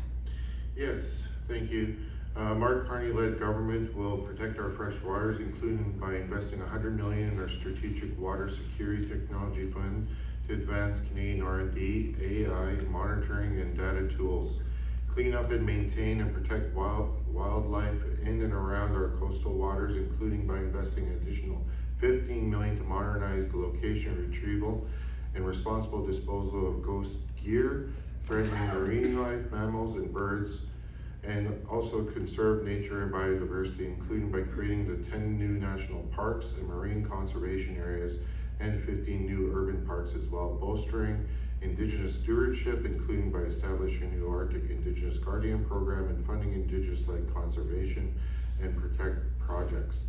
Yes, thank you. Mark Carney-led government will protect our fresh waters, including by investing $100 million in our Strategic Water Security Technology Fund to advance Canadian R&D, AI, monitoring, and data tools, clean up and maintain and protect wildlife in and around our coastal waters, including by investing an additional $15 million to modernize the location, retrieval, and responsible disposal of ghost gear, threatening marine life, mammals, and birds, and also conserve nature and biodiversity, including by creating the 10 new national parks and marine conservation areas and 15 new urban parks as well, bolstering Indigenous stewardship, including by establishing a new Arctic Indigenous Guardian program and funding Indigenous-led conservation and protect projects.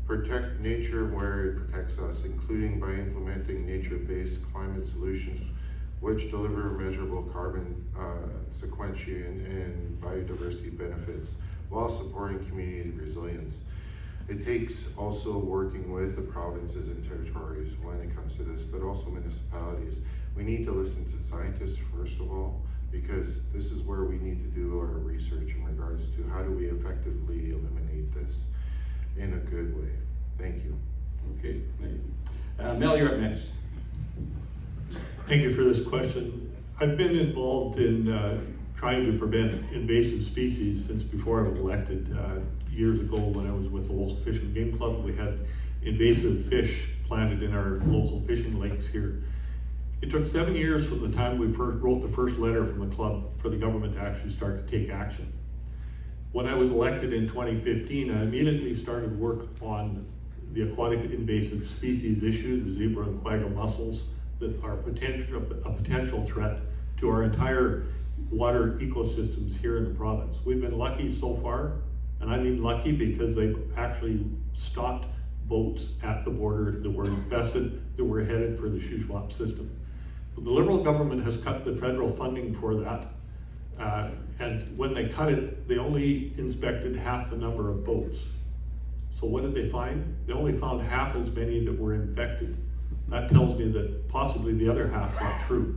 Protect nature where it protects us, including by implementing nature-based climate solutions which deliver measurable carbon sequestration and biodiversity benefits while supporting community resilience. It takes also working with the provinces and territories when it comes to this, but also municipalities. We need to listen to scientists first of all, because this is where we need to do our research in regards to how do we effectively eliminate this in a good way. Thank you. Okay, thank you. Mel, you're up next. Thank you for this question. I've been involved in trying to prevent invasive species since before I was elected. Years ago when I was with the local Fish and Game Club, we had invasive fish planted in our local fishing lakes here. It took 7 years from the time we first wrote the first letter from the club for the government to actually start to take action. When I was elected in 2015, I immediately started work on the aquatic invasive species issue, the zebra and quagga mussels, that are a potential threat to our entire water ecosystems here in the province. We've been lucky so far, and I mean lucky because they've actually stopped boats at the border that were infested, that were headed for the Shuswap system. But the Liberal government has cut the federal funding for that, and when they cut it, they only inspected half the number of boats. So what did they find? They only found half as many that were infected. That tells me that possibly the other half got through.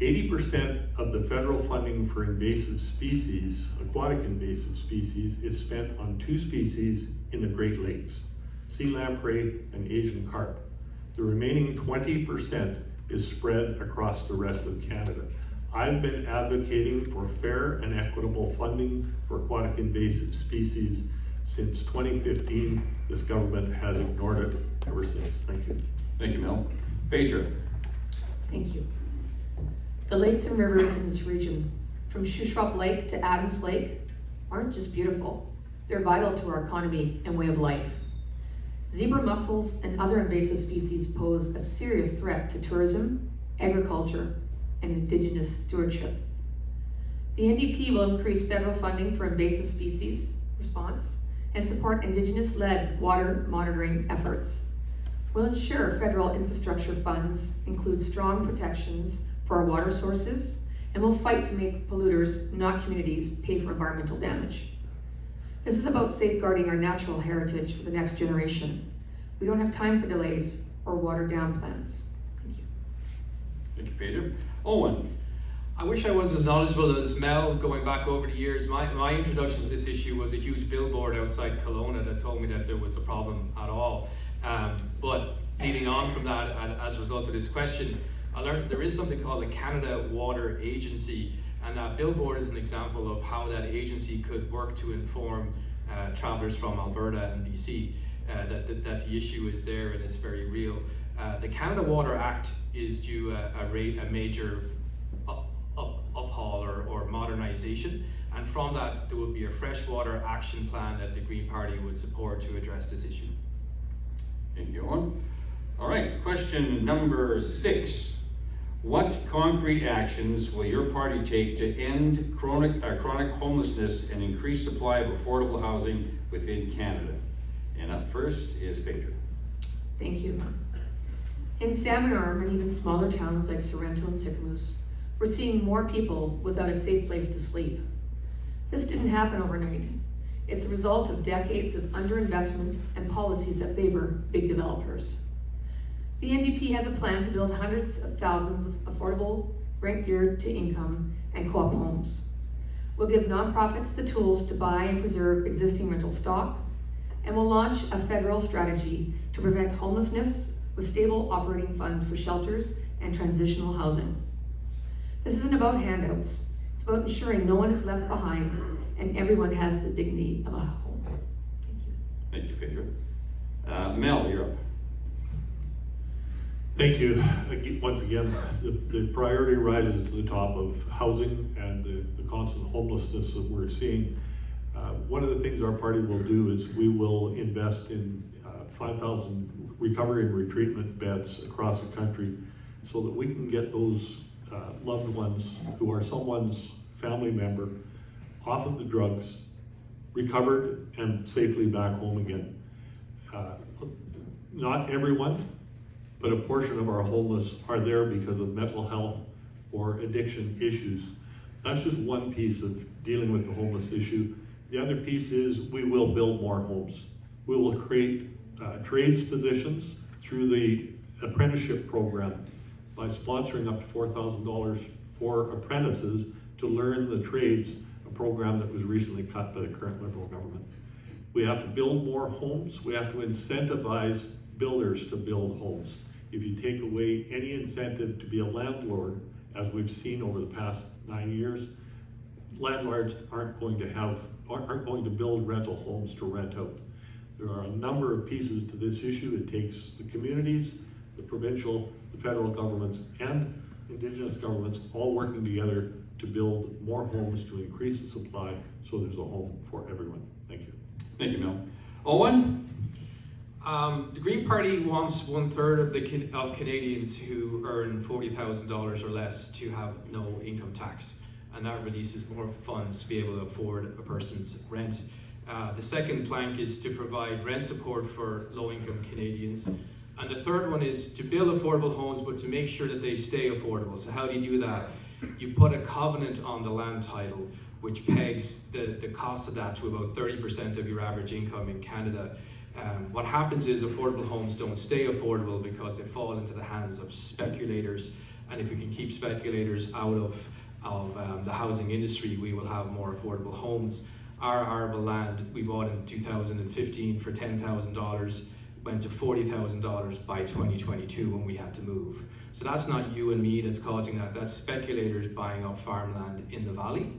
80% of the federal funding for invasive species, aquatic invasive species, is spent on 2 species in the Great Lakes, sea lamprey and Asian carp. The remaining 20% is spread across the rest of Canada. I've been advocating for fair and equitable funding for aquatic invasive species since 2015. This government has ignored it ever since. Thank you. Thank you, Mel. Phaedra. Thank you. The lakes and rivers in this region, from Shuswap Lake to Adams Lake, aren't just beautiful. They're vital to our economy and way of life. Zebra mussels and other invasive species pose a serious threat to tourism, agriculture, and Indigenous stewardship. The NDP will increase federal funding for invasive species response and support Indigenous-led water monitoring efforts. We'll ensure federal infrastructure funds include strong protections for our water sources, and we'll fight to make polluters, not communities, pay for environmental damage. This is about safeguarding our natural heritage for the next generation. We don't have time for delays or watered down plans. Thank you. Thank you, Phaedra. Owen. I wish I was as knowledgeable as Mel going back over the years. My introduction to this issue was a huge billboard outside Kelowna that told me that there was a problem at all. But leading on from that, and as a result of this question, I learned that there is something called the Canada Water Agency, and that billboard is an example of how that agency could work to inform travellers from Alberta and BC that the issue is there and it's very real. The Canada Water Act is due a major uphaul or modernisation, and from that there will be a freshwater action plan that the Green Party would support to address this issue. Thank you, Owen. All right, question number 6. What concrete actions will your party take to end chronic homelessness and increase supply of affordable housing within Canada? And up first is Phaedra. Thank you. In Salmon Arm and even smaller towns like Sorrento and Sicamous, we're seeing more people without a safe place to sleep. This didn't happen overnight. It's the result of decades of underinvestment and policies that favor big developers. The NDP has a plan to build hundreds of thousands of affordable, rent-geared to income and co-op homes. We'll give nonprofits the tools to buy and preserve existing rental stock, and we'll launch a federal strategy to prevent homelessness with stable operating funds for shelters and transitional housing. This isn't about handouts. It's about ensuring no one is left behind and everyone has the dignity of a home. Thank you. Thank you, Phaedra. Mel, you're up. Thank you. Once again, the priority rises to the top of housing and the constant homelessness that we're seeing. One of the things our party will do is we will invest in 5,000 recovery and retreatment beds across the country so that we can get those loved ones who are someone's family member off of the drugs, recovered, and safely back home again. Not everyone, but a portion of our homeless are there because of mental health or addiction issues. That's just one piece of dealing with the homeless issue. The other piece is we will build more homes. We will create trades positions through the apprenticeship program by sponsoring up to $4,000 for apprentices to learn the trades, a program that was recently cut by the current Liberal government. We have to build more homes. We have to incentivize builders to build homes. If you take away any incentive to be a landlord, as we've seen over the past 9 years, landlords aren't going to build rental homes to rent out. There are a number of pieces to this issue. It takes the communities, the provincial, the federal governments, and Indigenous governments all working together to build more homes to increase the supply so there's a home for everyone. Thank you. Thank you, Mel. Owen? The Green Party wants 1/3 of Canadians who earn $40,000 or less to have no income tax, and that releases more funds to be able to afford a person's rent. The second plank is to provide rent support for low-income Canadians, and the third one is to build affordable homes, but to make sure that they stay affordable. So how do you do that? You put a covenant on the land title, which pegs the cost of that to about 30% of your average income in Canada. What happens is affordable homes don't stay affordable because they fall into the hands of speculators, and if we can keep speculators out of the housing industry, we will have more affordable homes. Our arable land we bought in 2015 for $10,000. went to $40,000 by 2022 when we had to move. So that's not you and me that's causing that. That's speculators buying up farmland in the valley.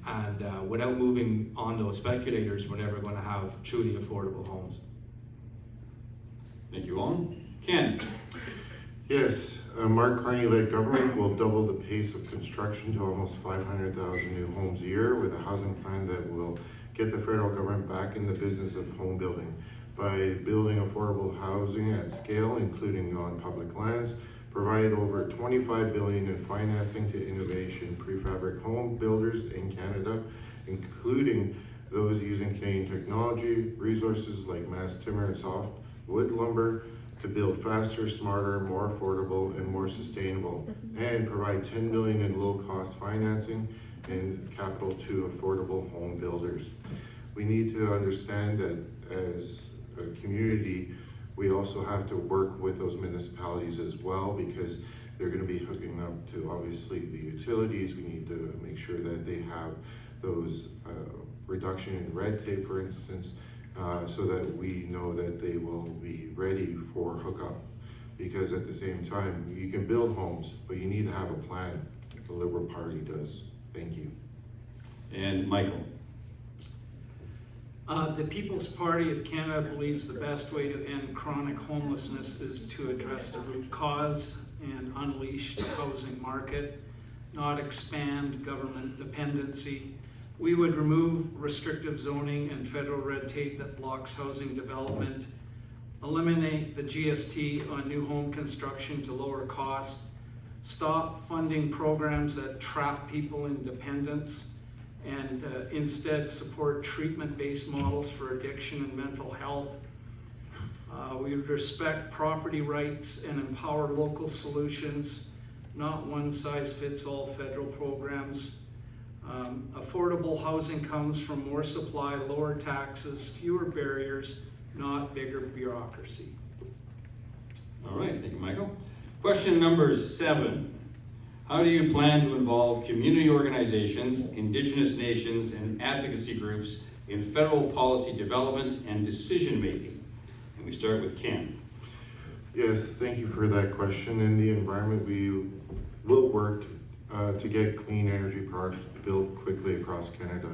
And without moving on those speculators, we're never going to have truly affordable homes. Thank you, Owen. Ken? Yes, Mark Carney-led government will double the pace of construction to almost 500,000 new homes a year with a housing plan that will get the federal government back in the business of home building by building affordable housing at scale, including on public lands, provide over $25 billion in financing to innovation prefabric home builders in Canada, including those using Canadian technology, resources like mass timber and softwood lumber, to build faster, smarter, more affordable, and more sustainable, and provide $10 billion in low-cost financing and capital to affordable home builders. We need to understand that as a community, we also have to work with those municipalities as well, because they're going to be hooking up to obviously the utilities. We need to make sure that they have those reduction in red tape, for instance, so that we know that they will be ready for hookup. Because at the same time, you can build homes, but you need to have a plan. The Liberal Party does. Thank you. And Michael? The People's Party of Canada believes the best way to end chronic homelessness is to address the root cause and unleash the housing market, not expand government dependency. We would remove restrictive zoning and federal red tape that blocks housing development, eliminate the GST on new home construction to lower costs, stop funding programs that trap people in dependence, and instead support treatment-based models for addiction and mental health. We would respect property rights and empower local solutions, not one-size-fits-all federal programs. Affordable housing comes from more supply, lower taxes, fewer barriers, not bigger bureaucracy. All right, thank you, Michael. Question number 7. How do you plan to involve community organizations, Indigenous nations, and advocacy groups in federal policy development and decision-making? And we start with Ken. Yes, thank you for that question. In the environment, we will work to get clean energy projects built quickly across Canada.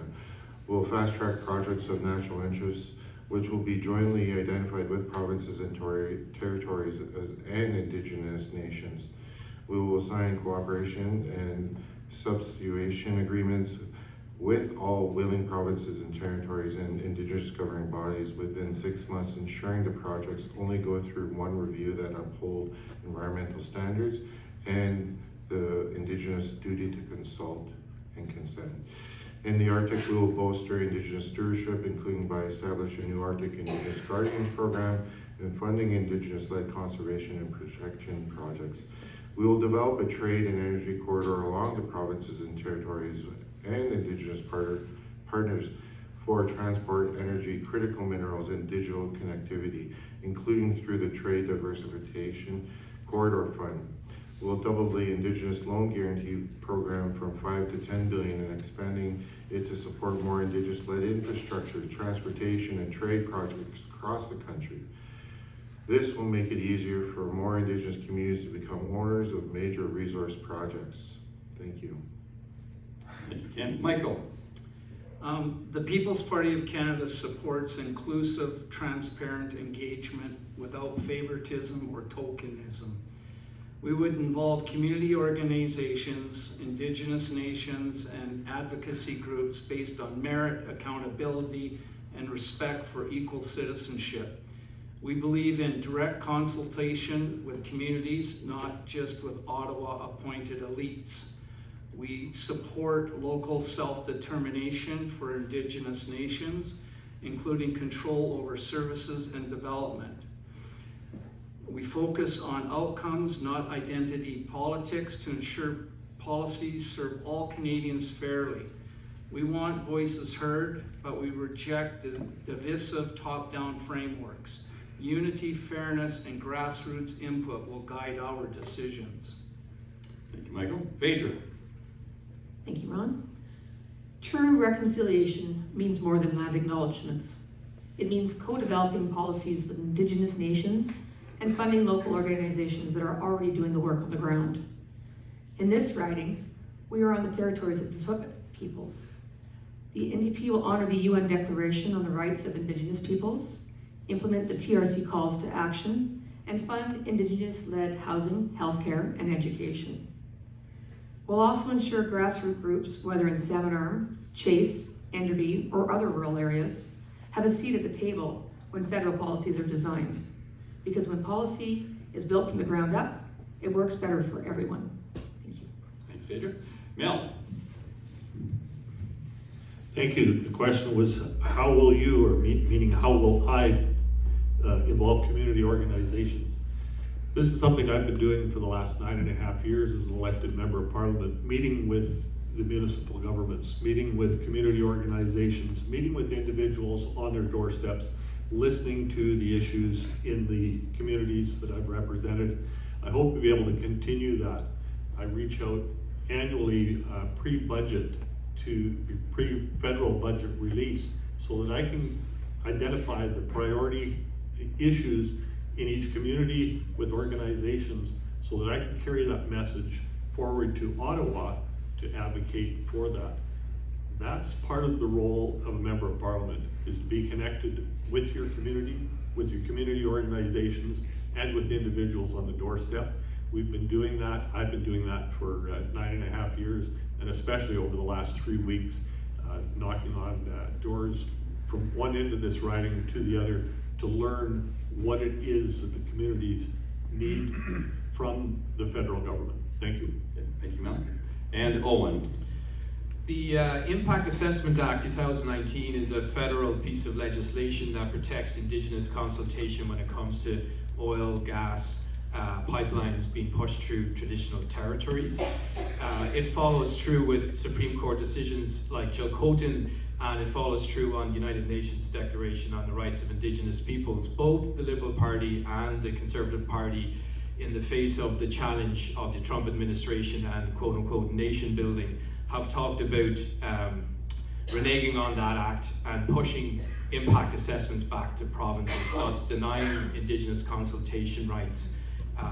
We'll fast-track projects of national interest, which will be jointly identified with provinces and territories and Indigenous nations. We will sign cooperation and substitution agreements with all willing provinces and territories and Indigenous governing bodies within 6 months, ensuring the projects only go through one review that uphold environmental standards and the Indigenous duty to consult and consent. In the Arctic, we will bolster Indigenous stewardship, including by establishing a new Arctic Indigenous Guardians program and funding Indigenous-led conservation and protection projects. We will develop a trade and energy corridor along the provinces and territories and Indigenous partners for transport, energy, critical minerals, and digital connectivity, including through the Trade Diversification Corridor Fund. We'll double the Indigenous Loan Guarantee Program from $5 to $10 billion and expanding it to support more Indigenous-led infrastructure, transportation, and trade projects across the country. This will make it easier for more Indigenous communities to become owners of major resource projects. Thank you. Thank you, Ken. Michael? The People's Party of Canada supports inclusive, transparent engagement without favoritism or tokenism. We would involve community organizations, Indigenous nations, and advocacy groups based on merit, accountability, and respect for equal citizenship. We believe in direct consultation with communities, not just with Ottawa-appointed elites. We support local self-determination for Indigenous nations, including control over services and development. We focus on outcomes, not identity politics, to ensure policies serve all Canadians fairly. We want voices heard, but we reject divisive top-down frameworks. Unity, fairness, and grassroots input will guide our decisions. Thank you, Michael. Phaedra? Thank you, Ron. True reconciliation means more than land acknowledgements. It means co-developing policies with Indigenous nations and funding local organizations that are already doing the work on the ground. In this riding, we are on the territories of the Swift peoples. The NDP will honor the UN Declaration on the Rights of Indigenous Peoples, implement the TRC calls to action, and fund Indigenous-led housing, healthcare, and education. We'll also ensure grassroots groups, whether in Salmon Arm, Chase, Enderby, or other rural areas, have a seat at the table when federal policies are designed. Because when policy is built from the ground up, it works better for everyone. Thank you. Thanks, Phaedra. Mel? Thank you. The question was, how will you, or meaning how will I, involve community organizations? This is something I've been doing for the last 9.5 years as an elected member of parliament, meeting with the municipal governments, meeting with community organizations, meeting with individuals on their doorsteps, listening to the issues in the communities that I've represented. I hope to be able to continue that. I reach out annually pre-budget to pre-federal budget release so that I can identify the priority issues in each community with organizations so that I can carry that message forward to Ottawa to advocate for that. That's part of the role of a member of parliament, is to be connected with your community organizations, and with individuals on the doorstep. We've been doing that. I've been doing that for 9.5 years, and especially over the last 3 weeks, knocking on doors from one end of this riding to the other to learn what it is that the communities need from the federal government. Thank you. Okay, thank you, Mel. And Owen? The Impact Assessment Act 2019 is a federal piece of legislation that protects Indigenous consultation when it comes to oil, gas, pipelines being pushed through traditional territories. It follows through with Supreme Court decisions like Chilcotin, and it follows through on the United Nations Declaration on the Rights of Indigenous Peoples. Both the Liberal Party and the Conservative Party, in the face of the challenge of the Trump administration and quote-unquote nation building, have talked about reneging on that act and pushing impact assessments back to provinces, thus denying Indigenous consultation rights.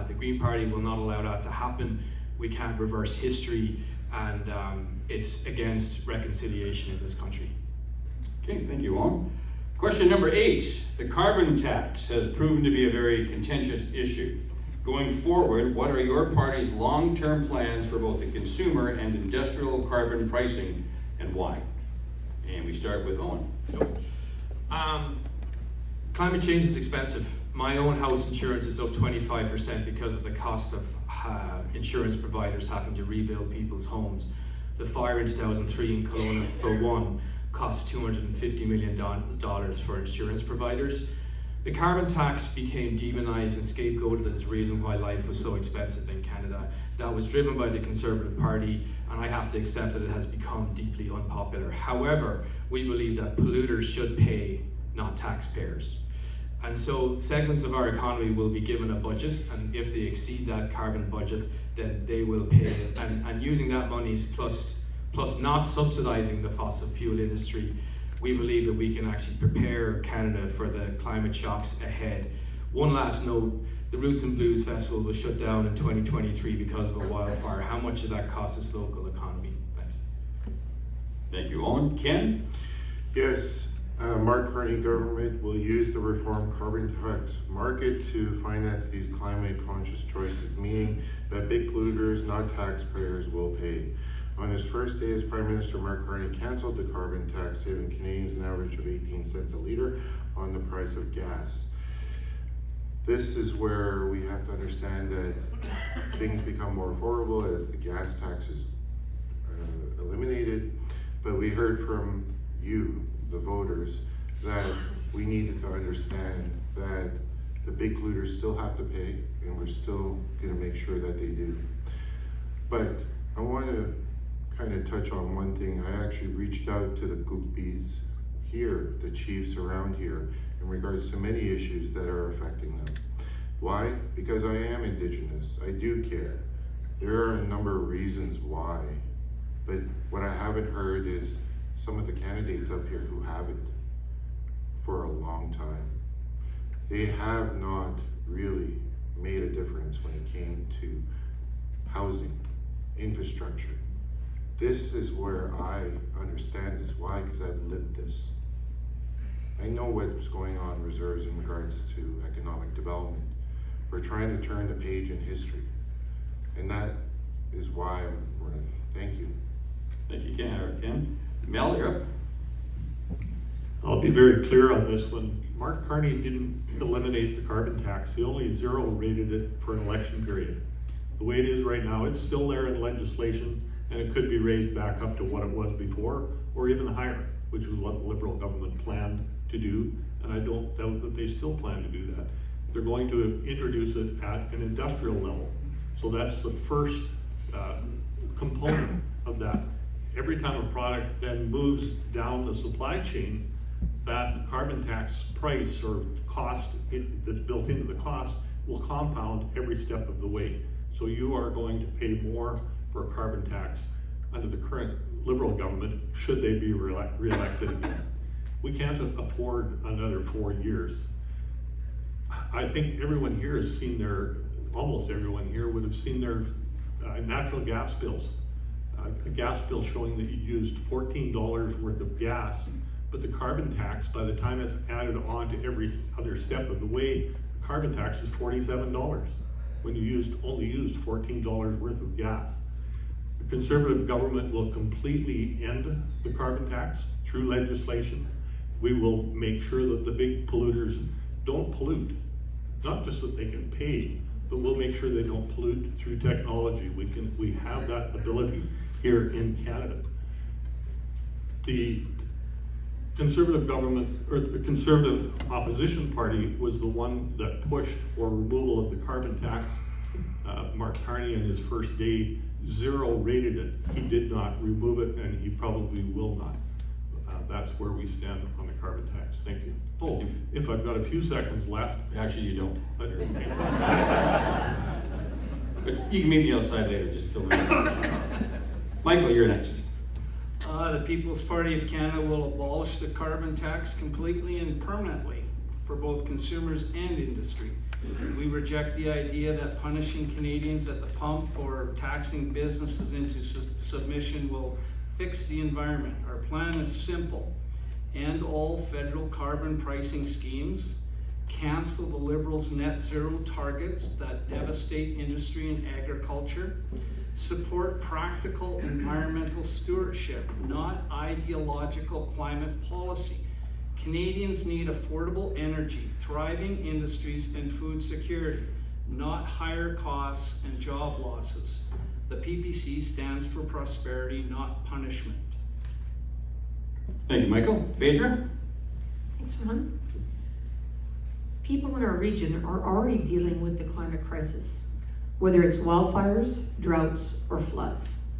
The Green Party will not allow that to happen. We can't reverse history, and it's against reconciliation in this country. Okay, thank you, Owen. Question number 8. The carbon tax has proven to be a very contentious issue. Going forward, what are your party's long-term plans for both the consumer and industrial carbon pricing, and why? And we start with Owen. Climate change is expensive. My own house insurance is up 25% because of the cost of insurance providers having to rebuild people's homes. The fire in 2003 in Kelowna, for one, cost $250 million for insurance providers. The carbon tax became demonized and scapegoated as the reason why life was so expensive in Canada. That was driven by the Conservative Party, and I have to accept that it has become deeply unpopular. However, we believe that polluters should pay, not taxpayers. And so segments of our economy will be given a budget, and if they exceed that carbon budget, then they will pay. And using that money plus not subsidizing the fossil fuel industry, we believe that we can actually prepare Canada for the climate shocks ahead. One last note, the Roots and Blues Festival was shut down in 2023 because of a wildfire. How much did that cost its local economy? Thanks. Thank you, Owen. Ken? Yes, Mark Carney government will use the reformed carbon tax market to finance these climate conscious choices, meaning that big polluters, not taxpayers, will pay. On his first day as Prime Minister, Mark Carney cancelled the carbon tax, saving Canadians an average of 18 cents a litre on the price of gas. This is where we have to understand that things become more affordable as the gas tax is eliminated. But we heard from you, the voters, that we needed to understand that the big polluters still have to pay, and we're still going to make sure that they do. But I want to kind of touch on one thing. I actually reached out to the groupies here, the chiefs around here, in regards to many issues that are affecting them. Why? Because I am Indigenous. I do care. There are a number of reasons why, but what I haven't heard is some of the candidates up here who haven't. for a long time. They have not really made a difference when it came to housing, infrastructure. This is where I understand this. Why? Because I've lived this. I know what's going on in reserves in regards to economic development. We're trying to turn the page in history. And that is why I'm running. Thank you. Thank you, Ken. Mel, you're up. I'll be very clear on this one. Mark Carney didn't eliminate the carbon tax. He only zero rated it for an election period. The way it is right now, it's still there in legislation, and it could be raised back up to what it was before, or even higher, which was what the Liberal government planned to do, and I don't doubt that they still plan to do that. They're going to introduce it at an industrial level. So that's the first component of that. Every time a product then moves down the supply chain, that carbon tax price or cost that's built into the cost will compound every step of the way. So you are going to pay more for a carbon tax under the current Liberal government, should they be re-elected again. We can't afford another 4 years. I think everyone here has seen almost everyone here would have seen their natural gas bills. A gas bill showing that you used $14 worth of gas, but the carbon tax, by the time it's added on to every other step of the way, the carbon tax is $47 when you only used $14 worth of gas. The Conservative government will completely end the carbon tax through legislation. We will make sure that the big polluters don't pollute. Not just that they can pay, but we'll make sure they don't pollute through technology. We have that ability here in Canada. The Conservative government, or the Conservative opposition party, was the one that pushed for removal of the carbon tax. Mark Carney, in his first day, zero rated it. He did not remove it, and he probably will not. That's where we stand on the carbon tax. Thank you. Thank you. If I've got a few seconds left. Actually, you don't. But But you can meet me outside later, just fill me in. Michael, you're next. The People's Party of Canada will abolish the carbon tax completely and permanently for both consumers and industry. We reject the idea that punishing Canadians at the pump or taxing businesses into submission will fix the environment. Our plan is simple: end all federal carbon pricing schemes, cancel the Liberals' net zero targets that devastate industry and agriculture, support practical environmental stewardship, not ideological climate policy. Canadians need affordable energy, thriving industries, and food security, not higher costs and job losses. The PPC stands for prosperity, not punishment. Thank you, Michael. Phaedra? Thanks, Ron. People in our region are already dealing with the climate crisis, whether it's wildfires, droughts, or floods.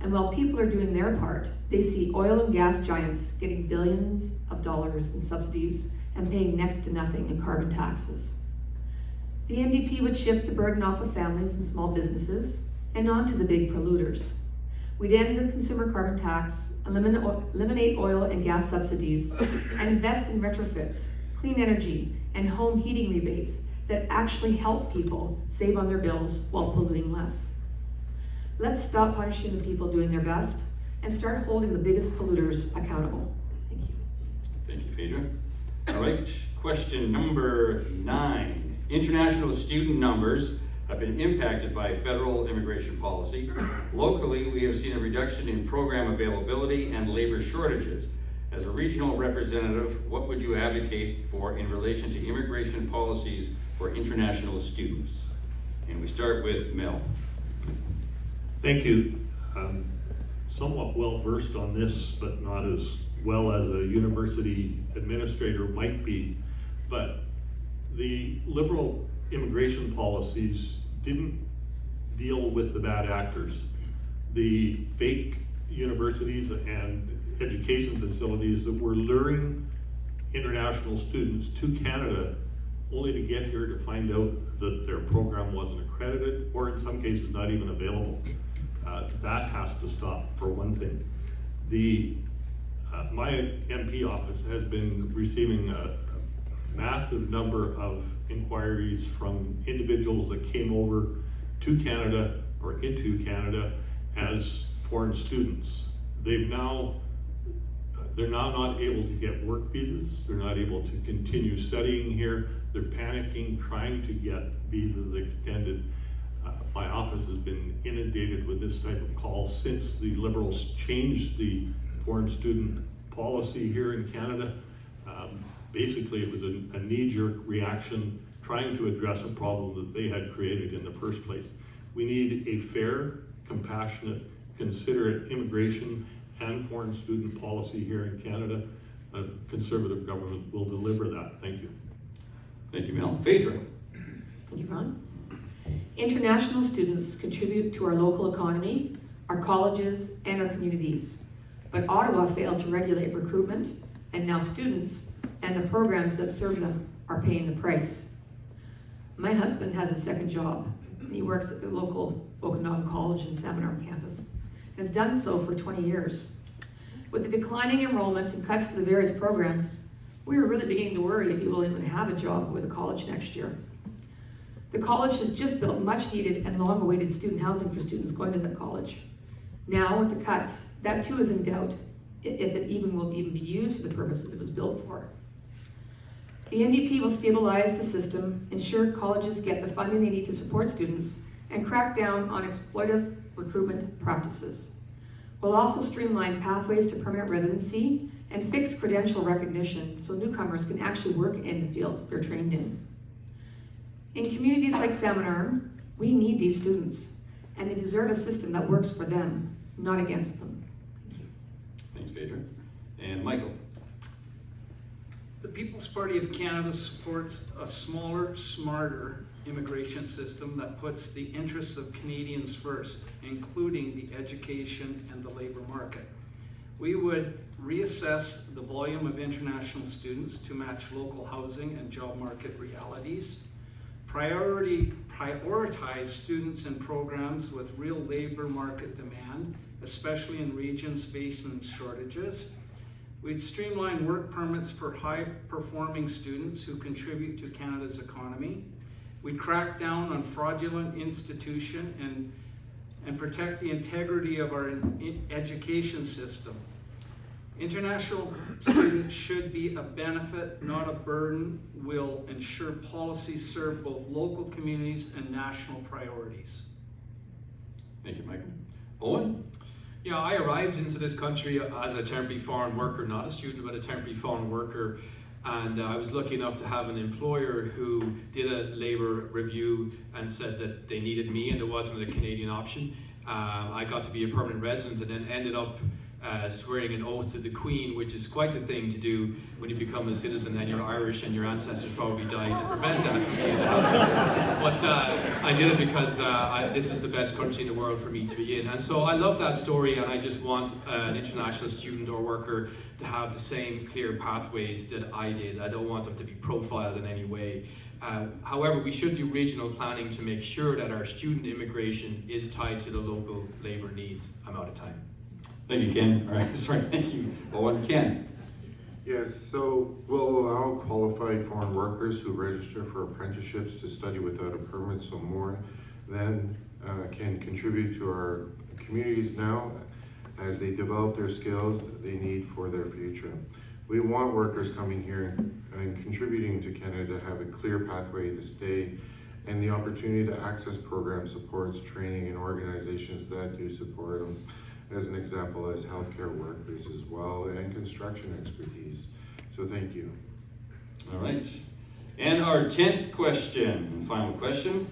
And while people are doing their part, they see oil and gas giants getting billions of dollars in subsidies and paying next to nothing in carbon taxes. The NDP would shift the burden off of families and small businesses and onto the big polluters. We'd end the consumer carbon tax, eliminate oil and gas subsidies, and invest in retrofits, clean energy, and home heating rebates that actually help people save on their bills while polluting less. Let's stop punishing the people doing their best and start holding the biggest polluters accountable. Thank you. Thank you, Phaedra. All right, question number 9. International student numbers have been impacted by federal immigration policy. Locally, we have seen a reduction in program availability and labor shortages. As a regional representative, what would you advocate for in relation to immigration policies for international students? And we start with Mel. Thank you. Somewhat well versed on this, but not as well as a university administrator might be. But the Liberal immigration policies didn't deal with the bad actors. The fake universities and education facilities that were luring international students to Canada only to get here to find out that their program wasn't accredited, or in some cases not even available. That has to stop, for one thing. The My MP office has been receiving a massive number of inquiries from individuals that came over to Canada or into Canada as foreign students. They're now not able to get work visas. They're not able to continue studying here. They're panicking, trying to get visas extended. My office has been inundated with this type of calls since the Liberals changed the foreign student policy here in Canada. Basically, it was a knee-jerk reaction trying to address a problem that they had created in the first place. We need a fair, compassionate, considerate immigration and foreign student policy here in Canada. A Conservative government will deliver that. Thank you. Thank you, Mel. Phaedra. Thank you, Ron. International students contribute to our local economy, our colleges, and our communities. But Ottawa failed to regulate recruitment, and now students and the programs that serve them are paying the price. My husband has a second job. He works at the local Okanagan College and Salmon Arm campus, and has done so for 20 years. With the declining enrollment and cuts to the various programs, we were really beginning to worry if he will even have a job with a college next year. The college has just built much needed and long awaited student housing for students going to the college. Now with the cuts, that too is in doubt if it even will even be used for the purposes it was built for. The NDP will stabilize the system, ensure colleges get the funding they need to support students, and crack down on exploitive recruitment practices. We'll also streamline pathways to permanent residency and fix credential recognition so newcomers can actually work in the fields they're trained in. In communities like Salmon Arm, we need these students, and they deserve a system that works for them, not against them. Thank you. Thanks, Phaedra. And Michael. The People's Party of Canada supports a smaller, smarter immigration system that puts the interests of Canadians first, including the education and the labor market. We would reassess the volume of international students to match local housing and job market realities, prioritize students in programs with real labor market demand, especially in regions facing shortages. We'd streamline work permits for high-performing students who contribute to Canada's economy. We'd crack down on fraudulent institution and protect the integrity of our education system. International students should be a benefit, not a burden. Will ensure policies serve both local communities and national priorities. Thank you, Michael. Owen? Yeah, I arrived into this country as a temporary foreign worker, not a student, but a temporary foreign worker. And I was lucky enough to have an employer who did a labour review and said that they needed me and there wasn't a Canadian option. I got to be a permanent resident and then ended up swearing an oath to the Queen, which is quite the thing to do when you become a citizen and you're Irish and your ancestors probably died to prevent that from being happening. But I did it because this is the best country in the world for me to be in. And so I love that story, and I just want an international student or worker to have the same clear pathways that I did. I don't want them to be profiled in any way. However, we should do regional planning to make sure that our student immigration is tied to the local labour needs. I'm out of time. Thank you, Ken. All right, sorry, thank you. Owen. Ken. Yes, so we'll allow qualified foreign workers who register for apprenticeships to study without a permit, so more than can contribute to our communities now as they develop their skills they need for their future. We want workers coming here and contributing to Canada to have a clear pathway to stay and the opportunity to access program supports, training, and organizations that do support them. As an example, as healthcare workers as well, and construction expertise. So thank you. All right. And our 10th question, and final question.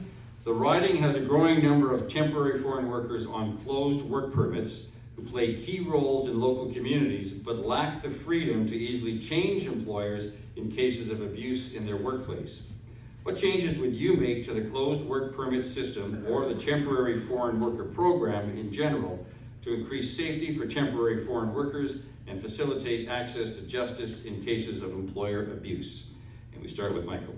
The riding has a growing number of temporary foreign workers on closed work permits who play key roles in local communities, but lack the freedom to easily change employers in cases of abuse in their workplace. What changes would you make to the closed work permit system or the temporary foreign worker program in general to increase safety for temporary foreign workers and facilitate access to justice in cases of employer abuse? And we start with Michael.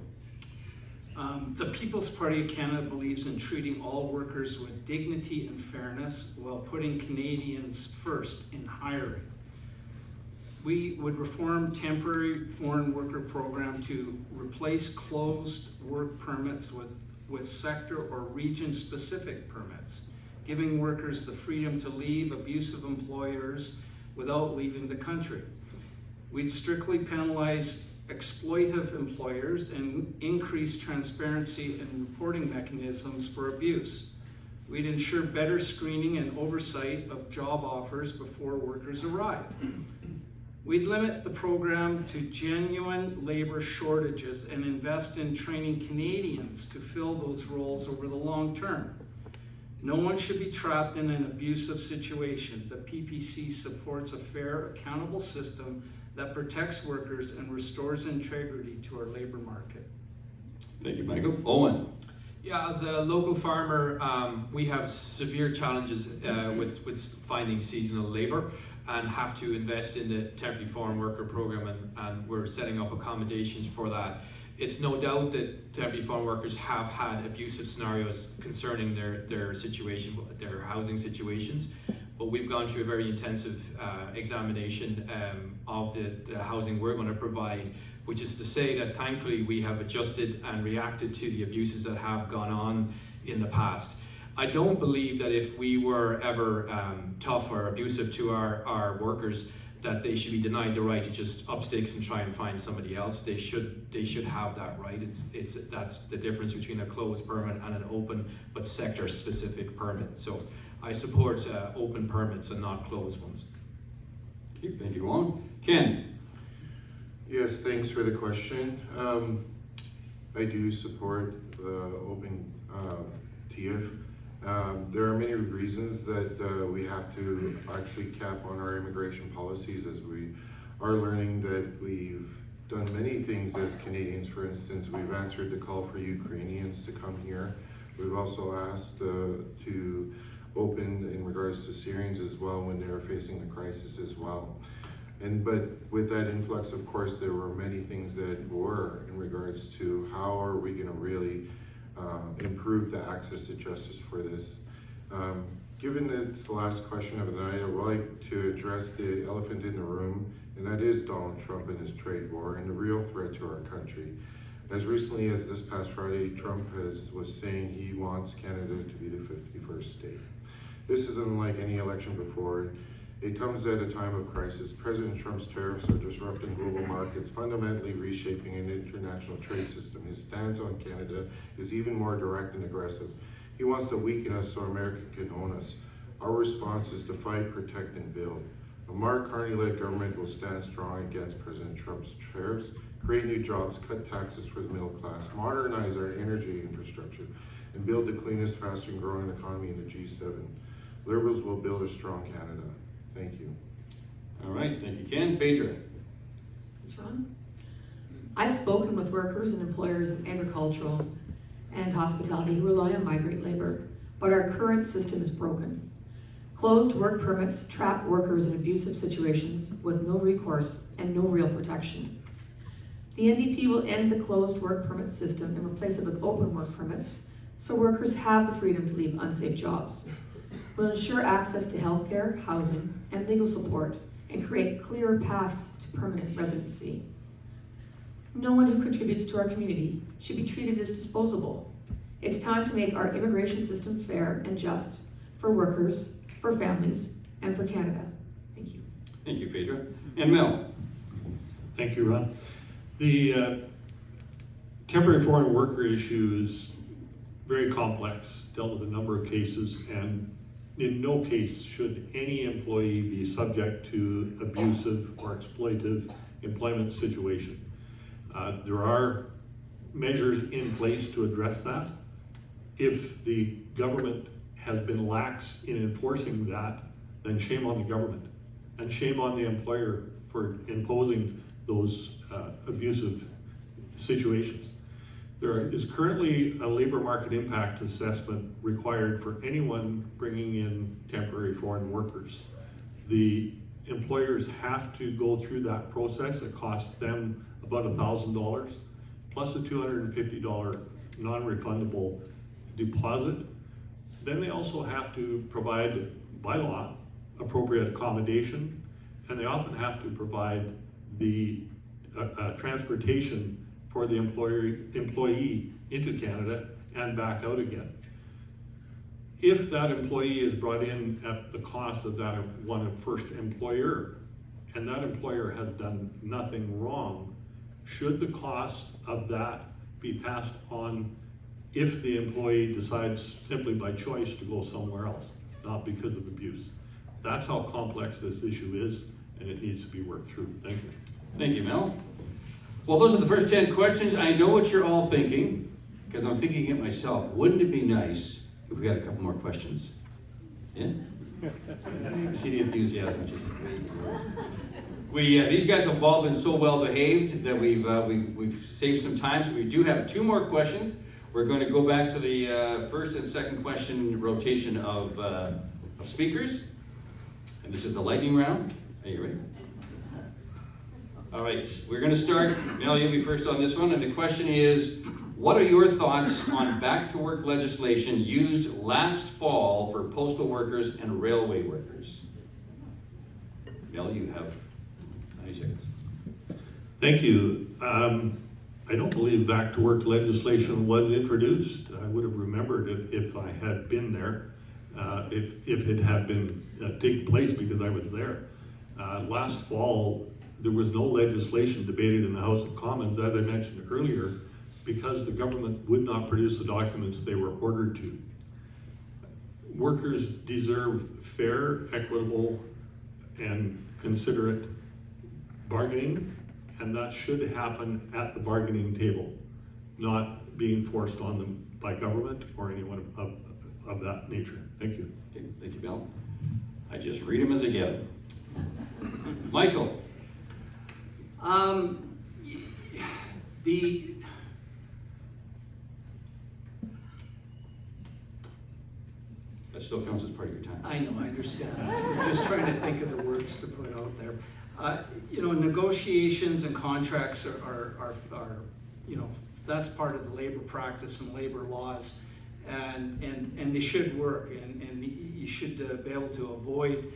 The People's Party of Canada believes in treating all workers with dignity and fairness while putting Canadians first in hiring. We would reform temporary foreign worker program to replace closed work permits with sector or region-specific permits, giving workers the freedom to leave abusive employers without leaving the country. We'd strictly penalize exploitive employers and increase transparency and reporting mechanisms for abuse. We'd ensure better screening and oversight of job offers before workers arrive. We'd limit the program to genuine labor shortages and invest in training Canadians to fill those roles over the long term. No one should be trapped in an abusive situation. The PPC supports a fair, accountable system that protects workers and restores integrity to our labor market. Thank you, Michael. Owen. Yeah, as a local farmer, we have severe challenges with finding seasonal labour and have to invest in the temporary foreign worker program, and we're setting up accommodations for that. It's no doubt that temporary foreign workers have had abusive scenarios concerning their situation, their housing situations, but we've gone through a very intensive examination of the housing we're going to provide, which is to say that thankfully we have adjusted and reacted to the abuses that have gone on in the past. I don't believe that if we were ever tough or abusive to our workers, that they should be denied the right to just up sticks and try and find somebody else. They should have that right. That's the difference between a closed permit and an open but sector specific permit. So I support open permits and not closed ones. Okay, thank you, Owen. Ken. Yes, thanks for the question. I do support the open TIF. There are many reasons that we have to actually cap on our immigration policies, as we are learning that we've done many things as Canadians. For instance, we've answered the call for Ukrainians to come here. We've also asked to open in regards to Syrians as well when they are facing the crisis as well. But with that influx, of course, there were many things that were in regards to how are we going to really improve the access to justice for this. Given that it's the last question of the night, I would like to address the elephant in the room, and that is Donald Trump and his trade war and the real threat to our country. As recently as this past Friday, Trump was saying he wants Canada to be the 51st state. This is unlike any election before. It comes at a time of crisis. President Trump's tariffs are disrupting global markets, fundamentally reshaping an international trade system. His stance on Canada is even more direct and aggressive. He wants to weaken us so America can own us. Our response is to fight, protect, and build. A Mark Carney-led government will stand strong against President Trump's tariffs, create new jobs, cut taxes for the middle class, modernize our energy infrastructure, and build the cleanest, faster, and growing economy in the G7. Liberals will build a strong Canada. Thank you. All right, thank you, Ken. Phaedra. Thanks, Ron. I've spoken with workers and employers in agricultural and hospitality who rely on migrant labor, but our current system is broken. Closed work permits trap workers in abusive situations with no recourse and no real protection. The NDP will end the closed work permit system and replace it with open work permits so workers have the freedom to leave unsafe jobs. We'll ensure access to healthcare, housing, and legal support, and create clear paths to permanent residency. No one who contributes to our community should be treated as disposable. It's time to make our immigration system fair and just for workers, for families, and for Canada. Thank you. Thank you, Phaedra. And Mel. Thank you, Ron. The temporary foreign worker issue is very complex, dealt with a number of cases, and in no case should any employee be subject to abusive or exploitive employment situation. There are measures in place to address that. If the government has been lax in enforcing that, then shame on the government and shame on the employer for imposing those abusive situations. There is currently a labor market impact assessment required for anyone bringing in temporary foreign workers. The employers have to go through that process. It costs them about $1,000 plus a $250 non-refundable deposit. Then they also have to provide, by law, appropriate accommodation and they often have to provide the transportation for the employee into Canada and back out again. If that employee is brought in at the cost of that one first employer, and that employer has done nothing wrong, should the cost of that be passed on if the employee decides simply by choice to go somewhere else, not because of abuse? That's how complex this issue is, and it needs to be worked through. Thank you. Thank you, Mel. Well, those are the first 10 questions. I know what you're all thinking, because I'm thinking it myself. Wouldn't it be nice if we had a couple more questions? Yeah? See the enthusiasm. These guys have all been so well behaved that we've saved some time. So we do have 2 more questions. We're going to go back to the first and second question rotation of speakers. And this is the lightning round. Are you ready? All right, we're going to start. Mel, you'll be first on this one. And the question is, what are your thoughts on back-to-work legislation used last fall for postal workers and railway workers? Mel, you have 90 seconds. Thank you. I don't believe back-to-work legislation was introduced. I would have remembered it if I had been there, if it had been taking place, because I was there. Last fall, there was no legislation debated in the House of Commons, as I mentioned earlier, because the government would not produce the documents they were ordered to. Workers deserve fair, equitable, and considerate bargaining, and that should happen at the bargaining table, not being forced on them by government or anyone of that nature. Thank you. Okay, thank you, Mel. I just read them as I get them. Michael. That still counts as part of your time. I know, I understand. I'm just trying to think of the words to put out there. Negotiations and contracts are that's part of the labor practice and labor laws, and they should work, and you should be able to avoid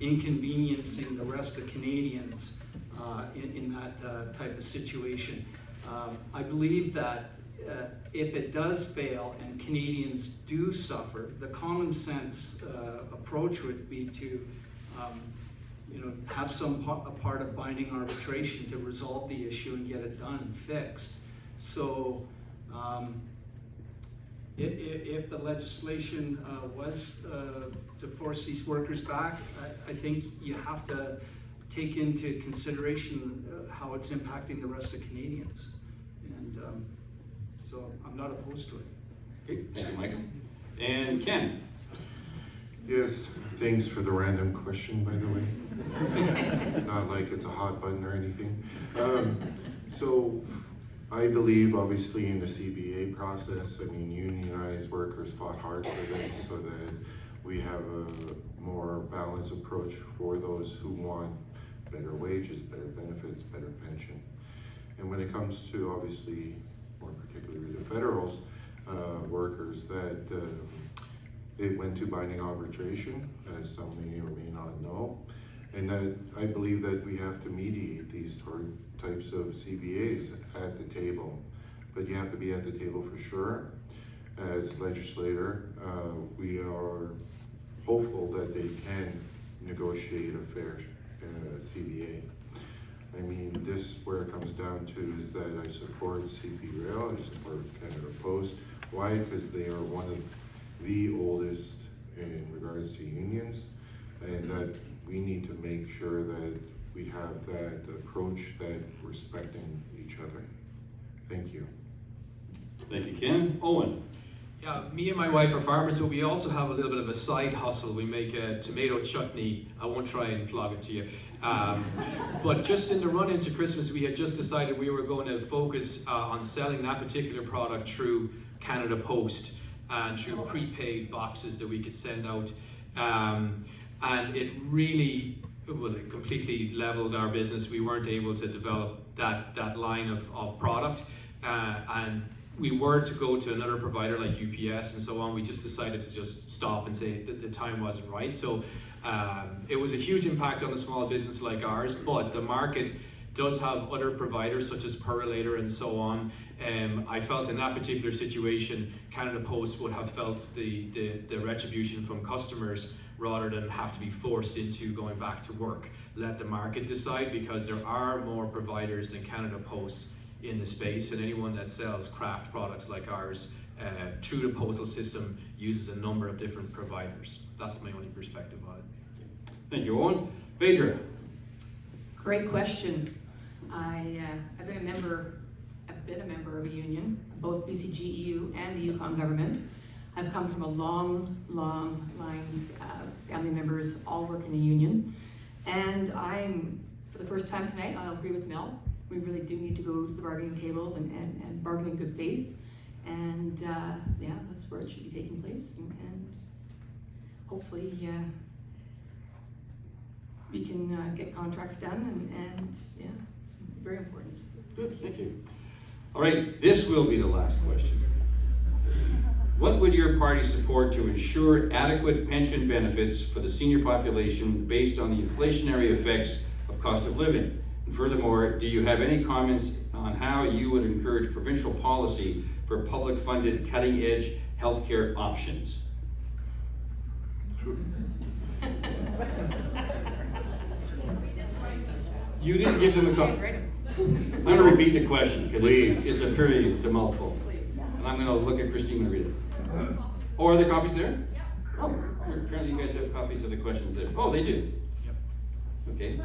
inconveniencing the rest of Canadians in that type of situation. I believe that if it does fail and Canadians do suffer, the common sense approach would be to have a part of binding arbitration to resolve the issue and get it done and fixed. So if the legislation was to force these workers back, I think you have to take into consideration how it's impacting the rest of Canadians. And so I'm not opposed to it. Okay, thank you, Michael. And Ken. Yes, thanks for the random question, by the way. Not like it's a hot button or anything. So I believe obviously in the CBA process, I mean, unionized workers fought hard for this so that we have a more balanced approach for those who want better wages, better benefits, better pension. And when it comes to obviously, more particularly the federals, workers, that it went to binding arbitration, as some may or may not know, and that I believe that we have to mediate these types of CBAs at the table, but you have to be at the table for sure. As legislator, we are hopeful that they can negotiate a fair CBA. I mean, this where it comes down to is that I support CP Rail, I support Canada Post. Why? Because they are one of the oldest in regards to unions, and that we need to make sure that we have that approach, that respecting each other. Thank you. Thank you, Ken. Owen. Yeah, me and my wife are farmers, but we also have a little bit of a side hustle. We make a tomato chutney. I won't try and flog it to you. But just in the run into Christmas, we had just decided we were going to focus on selling that particular product through Canada Post and through prepaid boxes that we could send out. And it really, it completely leveled our business. We weren't able to develop that line of product. And we were to go to another provider like UPS and so on. We just decided to just stop and say that the time wasn't right. So It was a huge impact on a small business like ours, but the market does have other providers such as Perolator and so on. I felt in that particular situation, Canada Post would have felt the retribution from customers rather than have to be forced into going back to work. Let the market decide, because there are more providers than Canada Post in the space, and anyone that sells craft products like ours through the postal system uses a number of different providers. That's my only perspective on it. Thank you, Owen. Phaedra. Great question. I've been a member of a union, both BCGEU and the Yukon government. I've come from a long line, family members all work in the union. And for the first time tonight, I'll agree with Mel. We really do need to go to the bargaining table and bargain in good faith. And yeah, that's where it should be taking place. And hopefully we can get contracts done and yeah, it's very important. Good, thank you. All right, this will be the last question. What would your party support to ensure adequate pension benefits for the senior population based on the inflationary effects of cost of living? And furthermore, do you have any comments on how you would encourage provincial policy for public-funded cutting-edge healthcare options? You didn't give them a comment. I'm going to repeat the question because it's a mouthful. Please. And I'm going to look at Christine and read it. Oh, are there copies there? Oh, apparently you guys have copies of the questions there. Oh, they do? Yep. Okay.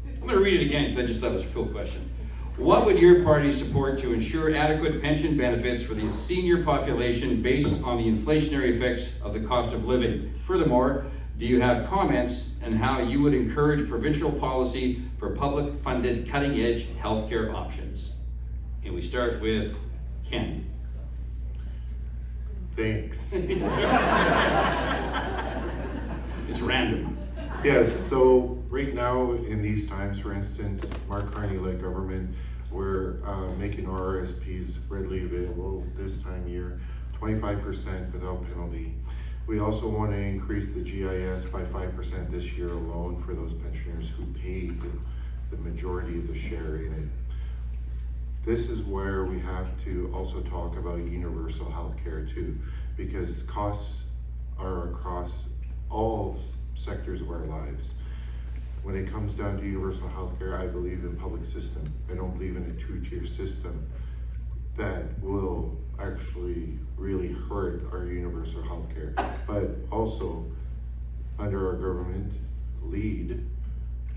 I'm going to read it again because I just thought it was a cool question. What would your party support to ensure adequate pension benefits for the senior population based on the inflationary effects of the cost of living? Furthermore, do you have comments on how you would encourage provincial policy for public-funded cutting-edge healthcare options? And we start with Ken. Thanks. It's random. Yes, so right now in these times, for instance, Mark Carney-led government, we're making our RSPs readily available this time of year, 25% without penalty. We also want to increase the GIS by 5% this year alone for those pensioners who paid the majority of the share in it. This is where we have to also talk about universal health care too, because costs are across all sectors of our lives. When it comes down to universal health care, I believe in public system. I don't believe in a two-tier system that will actually really hurt our universal health care. But also, under our government lead,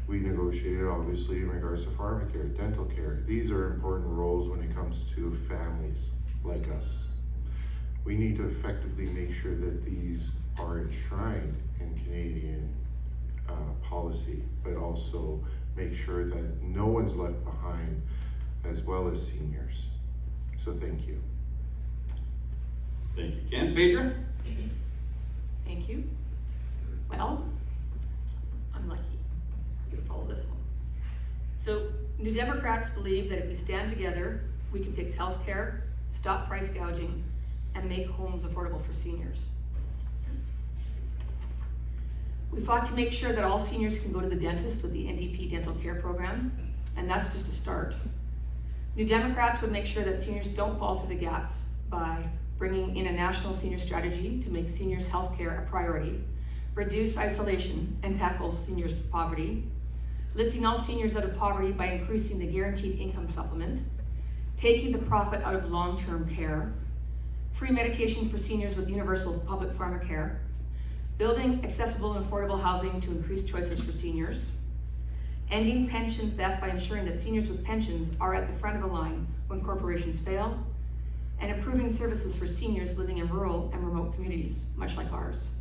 we negotiated obviously in regards to pharmacare, dental care. These are important roles when it comes to families like us. We need to effectively make sure that these are enshrined in Canadian policy, but also make sure that no one's left behind, as well as seniors. So thank you. Thank you, Ken. Phaedra? Thank you. Well, I'm lucky. I'm gonna follow this one. So, New Democrats believe that if we stand together, we can fix healthcare, stop price gouging, and make homes affordable for seniors. We fought to make sure that all seniors can go to the dentist with the NDP dental care program, and that's just a start. New Democrats would make sure that seniors don't fall through the gaps by bringing in a national senior strategy to make seniors' health care a priority, reduce isolation and tackle seniors' poverty, lifting all seniors out of poverty by increasing the guaranteed income supplement, taking the profit out of long-term care, free medication for seniors with universal public pharmacare, building accessible and affordable housing to increase choices for seniors, ending pension theft by ensuring that seniors with pensions are at the front of the line when corporations fail, and improving services for seniors living in rural and remote communities, much like ours.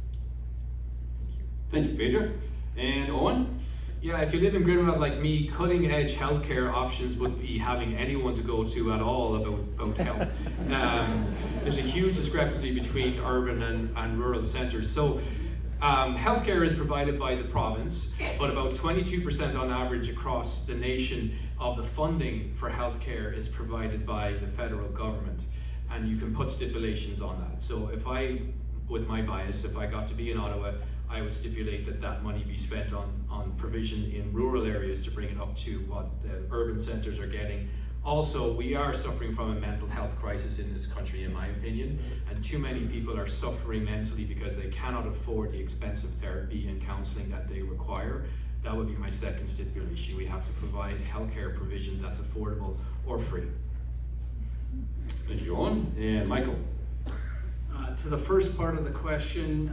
Thank you, Phaedra. And Owen? Yeah, if you live in Grinwell like me, cutting edge healthcare options would be having anyone to go to at all about health. There's a huge discrepancy between urban and rural centres. So healthcare is provided by the province, but about 22% on average across the nation of the funding for healthcare is provided by the federal government. And you can put stipulations on that. So if I, with my bias, if I got to be in Ottawa, I would stipulate that that money be spent on provision in rural areas to bring it up to what the urban centres are getting. Also, we are suffering from a mental health crisis in this country, in my opinion, and too many people are suffering mentally because they cannot afford the expensive therapy and counselling that they require. That would be my second stipulation. We have to provide healthcare provision that's affordable or free. Thank you, Owen. And Michael? To the first part of the question,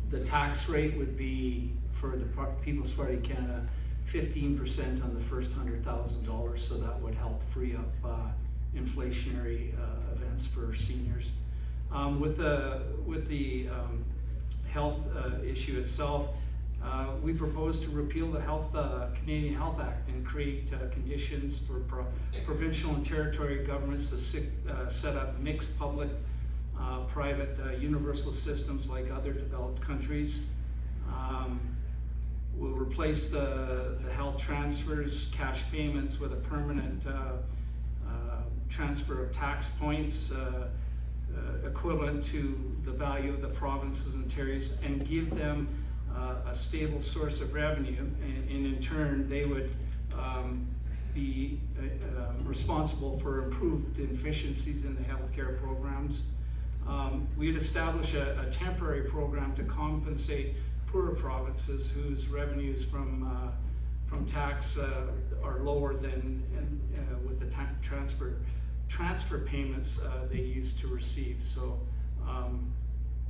the tax rate would be for the People's Party of Canada 15% on the first $100,000, so that would help free up inflationary events for seniors. With the health issue itself, we propose to repeal the Canadian Health Act and create conditions for provincial and territory governments to set up mixed public private universal systems like other developed countries. We'll replace the health transfers, cash payments with a permanent transfer of tax points equivalent to the value of the provinces and territories, and give them a stable source of revenue, and in turn they would be responsible for improved efficiencies in the healthcare programs. We'd establish a temporary program to compensate poorer provinces whose revenues from tax are lower than with the transfer payments they used to receive. So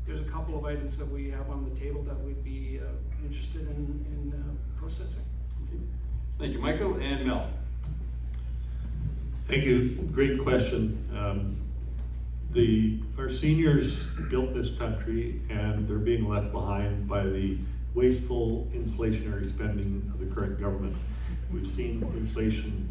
there's a couple of items that we have on the table that we'd be interested in processing. Thank you, Michael. And Mel? Thank you. Great question. Our seniors built this country, and they're being left behind by the wasteful inflationary spending of the current government. We've seen inflation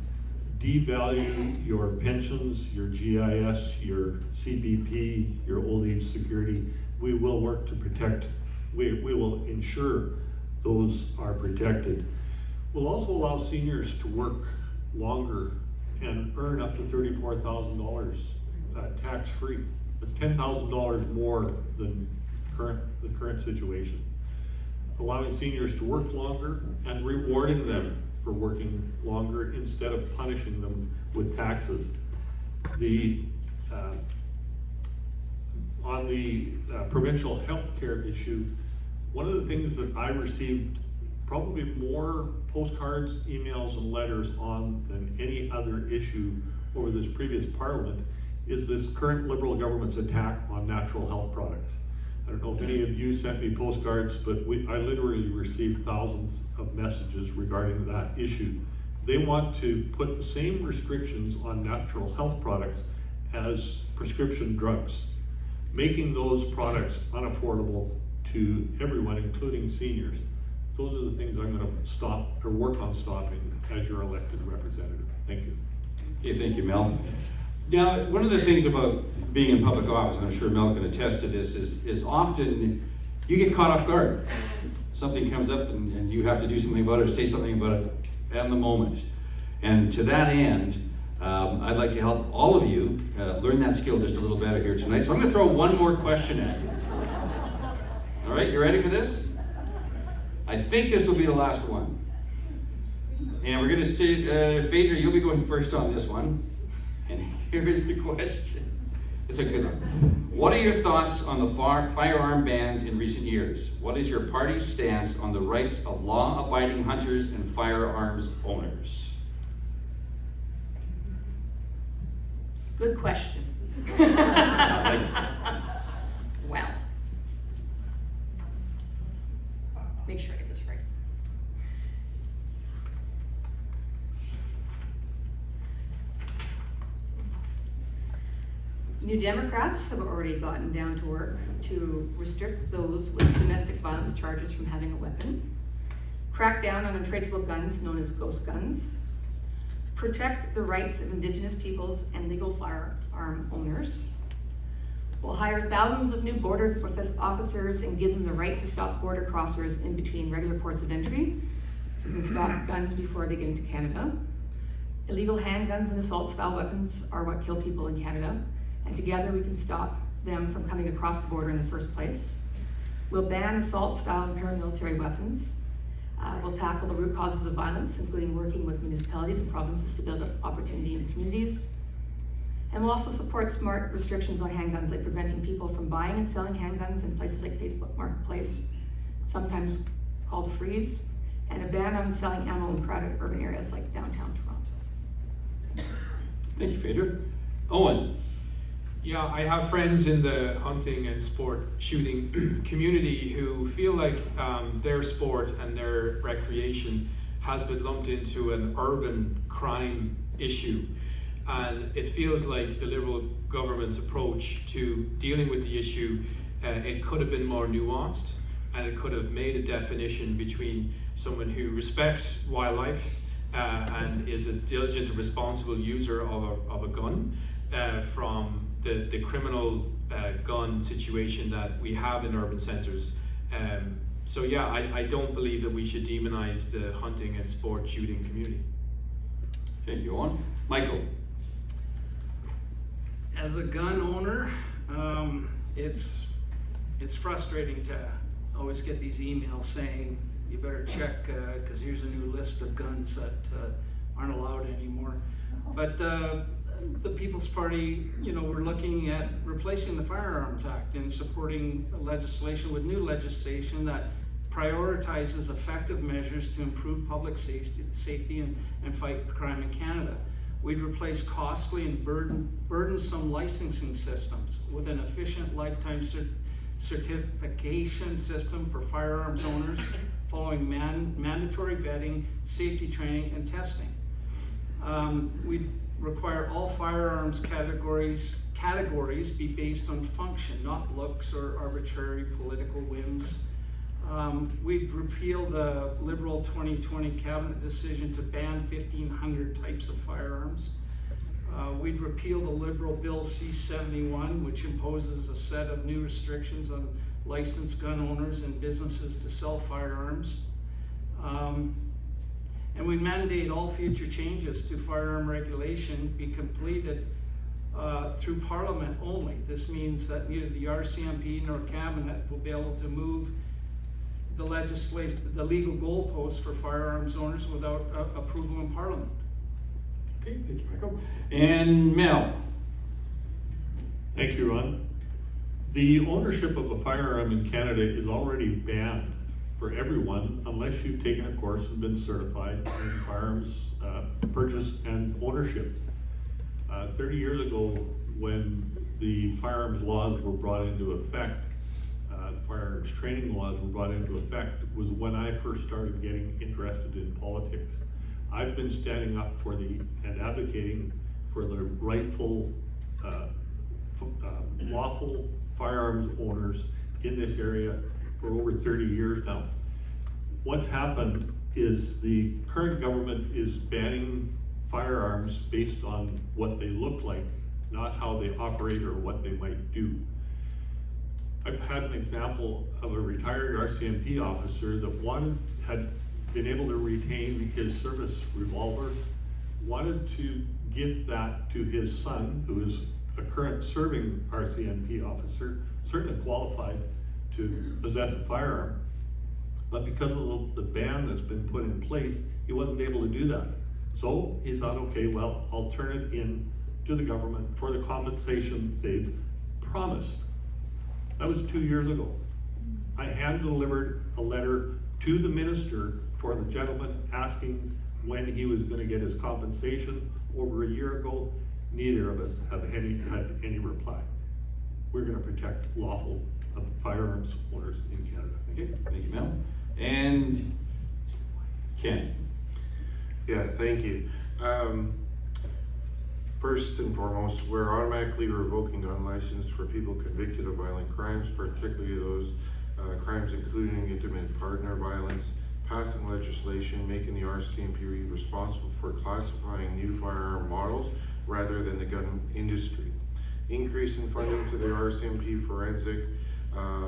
devalue your pensions, your GIS, your CBP, your old age security. We will work to protect, we will ensure those are protected. We'll also allow seniors to work longer and earn up to $34,000 tax-free. That's $10,000 more than the current situation. Allowing seniors to work longer and rewarding them for working longer instead of punishing them with taxes. On the provincial health care issue, one of the things that I received probably more postcards, emails, and letters on than any other issue over this previous parliament is this current Liberal government's attack on natural health products. I don't know if any of you sent me postcards, but I literally received thousands of messages regarding that issue. They want to put the same restrictions on natural health products as prescription drugs, making those products unaffordable to everyone, including seniors. Those are the things I'm going to stop or work on stopping as your elected representative. Thank you. Okay, thank you, Mel. Now, one of the things about being in public office, and I'm sure Mel can attest to this, is often you get caught off guard. Something comes up and you have to do something about it or say something about it at the moment. And to that end, I'd like to help all of you learn that skill just a little better here tonight. So I'm going to throw one more question at you. All right, you ready for this? I think this will be the last one. And we're going to see, Phaedra, you'll be going first on this one. And here is the question. It's a good one. What are your thoughts on the firearm bans in recent years? What is your party's stance on the rights of law-abiding hunters and firearms owners? Good question. Well, make sure I get this right. New Democrats have already gotten down to work to restrict those with domestic violence charges from having a weapon, crack down on untraceable guns known as ghost guns, protect the rights of Indigenous peoples and legal firearm owners. We'll hire thousands of new border officers and give them the right to stop border crossers in between regular ports of entry, so they can stop guns before they get into Canada. Illegal handguns and assault-style weapons are what kill people in Canada, and together we can stop them from coming across the border in the first place. We'll ban assault-style and paramilitary weapons. We'll tackle the root causes of violence, including working with municipalities and provinces to build opportunity in communities. And we'll also support smart restrictions on handguns, like preventing people from buying and selling handguns in places like Facebook Marketplace, sometimes called a freeze, and a ban on selling ammo in crowded urban areas like downtown Toronto. Thank you, Phaedra. Owen. Yeah, I have friends in the hunting and sport shooting community who feel like their sport and their recreation has been lumped into an urban crime issue. And it feels like the Liberal government's approach to dealing with the issue, it could have been more nuanced, and it could have made a definition between someone who respects wildlife and is a diligent and responsible user of a gun from the criminal gun situation that we have in urban centres. So yeah, I don't believe that we should demonize the hunting and sport shooting community. Thank you, Owen. Michael. As a gun owner, it's frustrating to always get these emails saying you better check because here's a new list of guns that aren't allowed anymore. But the People's Party, we're looking at replacing the Firearms Act and supporting legislation with new legislation that prioritizes effective measures to improve public safety and fight crime in Canada. We'd replace costly and burdensome licensing systems with an efficient lifetime certification system for firearms owners following mandatory vetting, safety training, and testing. We'd require all firearms categories be based on function, not looks or arbitrary political whims. We'd repeal the Liberal 2020 cabinet decision to ban 1,500 types of firearms. We'd repeal the Liberal Bill C-71, which imposes a set of new restrictions on licensed gun owners and businesses to sell firearms. And we mandate all future changes to firearm regulation be completed through Parliament only. This means that neither the RCMP nor Cabinet will be able to move the legal goalposts for firearms owners without approval in Parliament. Okay, thank you, Michael. And Mel. Thank you, Ron. The ownership of a firearm in Canada is already banned for everyone unless you've taken a course and been certified in firearms purchase and ownership. 30 years ago, when the firearms laws were brought into effect, the firearms training laws were brought into effect, was when I first started getting interested in politics. I've been standing up for and advocating for the rightful, lawful firearms owners in this area for over 30 years now. What's happened is the current government is banning firearms based on what they look like, not how they operate or what they might do. I've had an example of a retired RCMP officer that had been able to retain his service revolver, wanted to gift that to his son, who is a current serving RCMP officer, certainly qualified to possess a firearm. But because of the ban that's been put in place, he wasn't able to do that. So he thought, okay, well, I'll turn it in to the government for the compensation they've promised. That was 2 years ago. I hand-delivered a letter to the minister for the gentleman asking when he was going to get his compensation over a year ago. Neither of us have had any reply. We're going to protect lawful firearms owners in Canada. Okay, thank you, Mel. And Ken. Yeah, thank you. First and foremost, we're automatically revoking gun license for people convicted of violent crimes, particularly those crimes including intimate partner violence, passing legislation making the RCMP responsible for classifying new firearm models rather than the gun industry, increasing funding to the RCMP forensic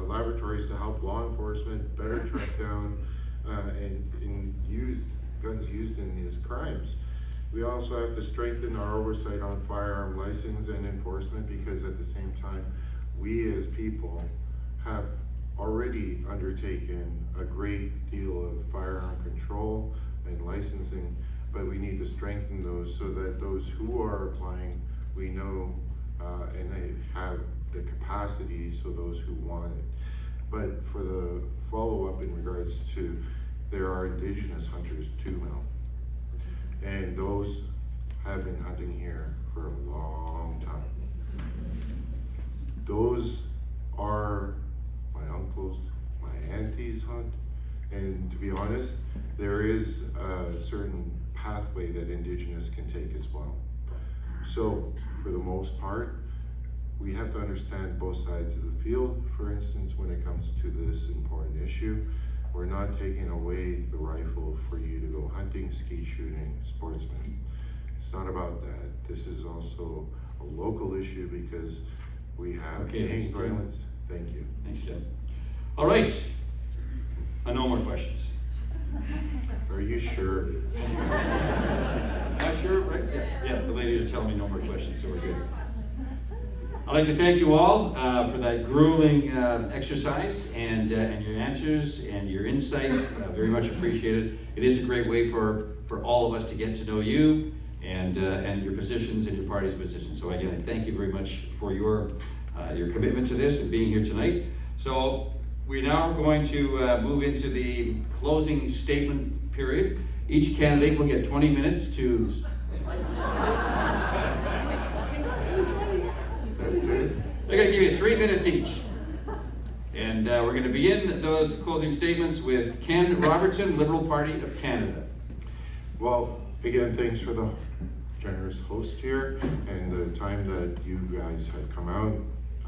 laboratories to help law enforcement better track down and use guns used in these crimes. We also have to strengthen our oversight on firearm license and enforcement, because at the same time, we as people have already undertaken a great deal of firearm control and licensing, but we need to strengthen those so that those who are applying, we know, and they have the capacity, so those who want it. But for the follow-up in regards to, there are Indigenous hunters too now. And those have been hunting here for a long time. Those are my uncles, my aunties hunt, and to be honest, there is a certain pathway that Indigenous can take as well. So for the most part, we have to understand both sides of the field. For instance, when it comes to this important issue, we're not taking away the rifle for you to go hunting, skeet shooting, sportsmen. It's not about that. This is also a local issue because we have Okay, gang thanks, Tim. violence. Thank you. Thanks, Tim. All right. No more questions. Are you sure? Not sure, right? Yeah, the ladies are telling me no more questions, so we're good. I'd like to thank you all for that grueling exercise and your answers and your insights. Very much appreciated. It is a great way for all of us to get to know you and your positions and your party's positions. So again, I thank you very much for your commitment to this and being here tonight. So we're now going to move into the closing statement period. Each candidate will get 20 minutes to. That's it. They're going to give you 3 minutes each. And we're going to begin those closing statements with Ken Robertson, Liberal Party of Canada. Well, again, thanks for the generous host here and the time that you guys had come out.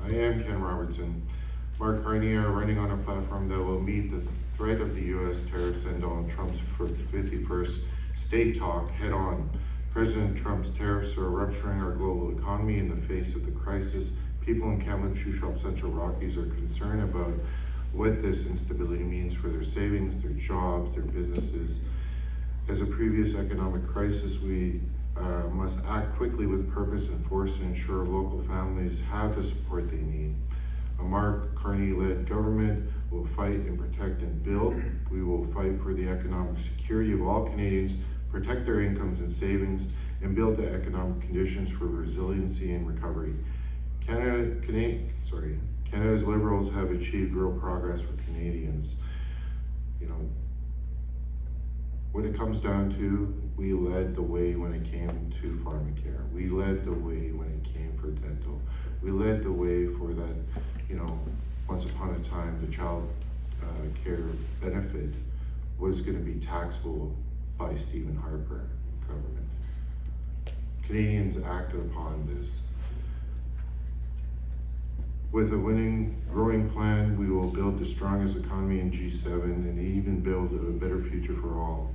I am Ken Robertson. Mark Carney are running on a platform that will meet the threat of the U.S. tariffs and Donald Trump's 51st state talk head on. President Trump's tariffs are rupturing our global economy in the face of the crisis. People in Kamloops, Shuswap, Central Rockies are concerned about what this instability means for their savings, their jobs, their businesses. As a previous economic crisis, we must act quickly with purpose and force to ensure local families have the support they need. A Mark Carney-led government will fight and protect and build. We will fight for the economic security of all Canadians, protect their incomes and savings, and build the economic conditions for resiliency and recovery. Canada's Liberals have achieved real progress for Canadians. You know, when it comes down to, we led the way when it came to pharmacare. We led the way when it came for dental. We led the way for that, you know, once upon a time, the child care benefit was going to be taxable by Stephen Harper government. Canadians acted upon this. With a winning, growing plan, we will build the strongest economy in G7 and even build a better future for all.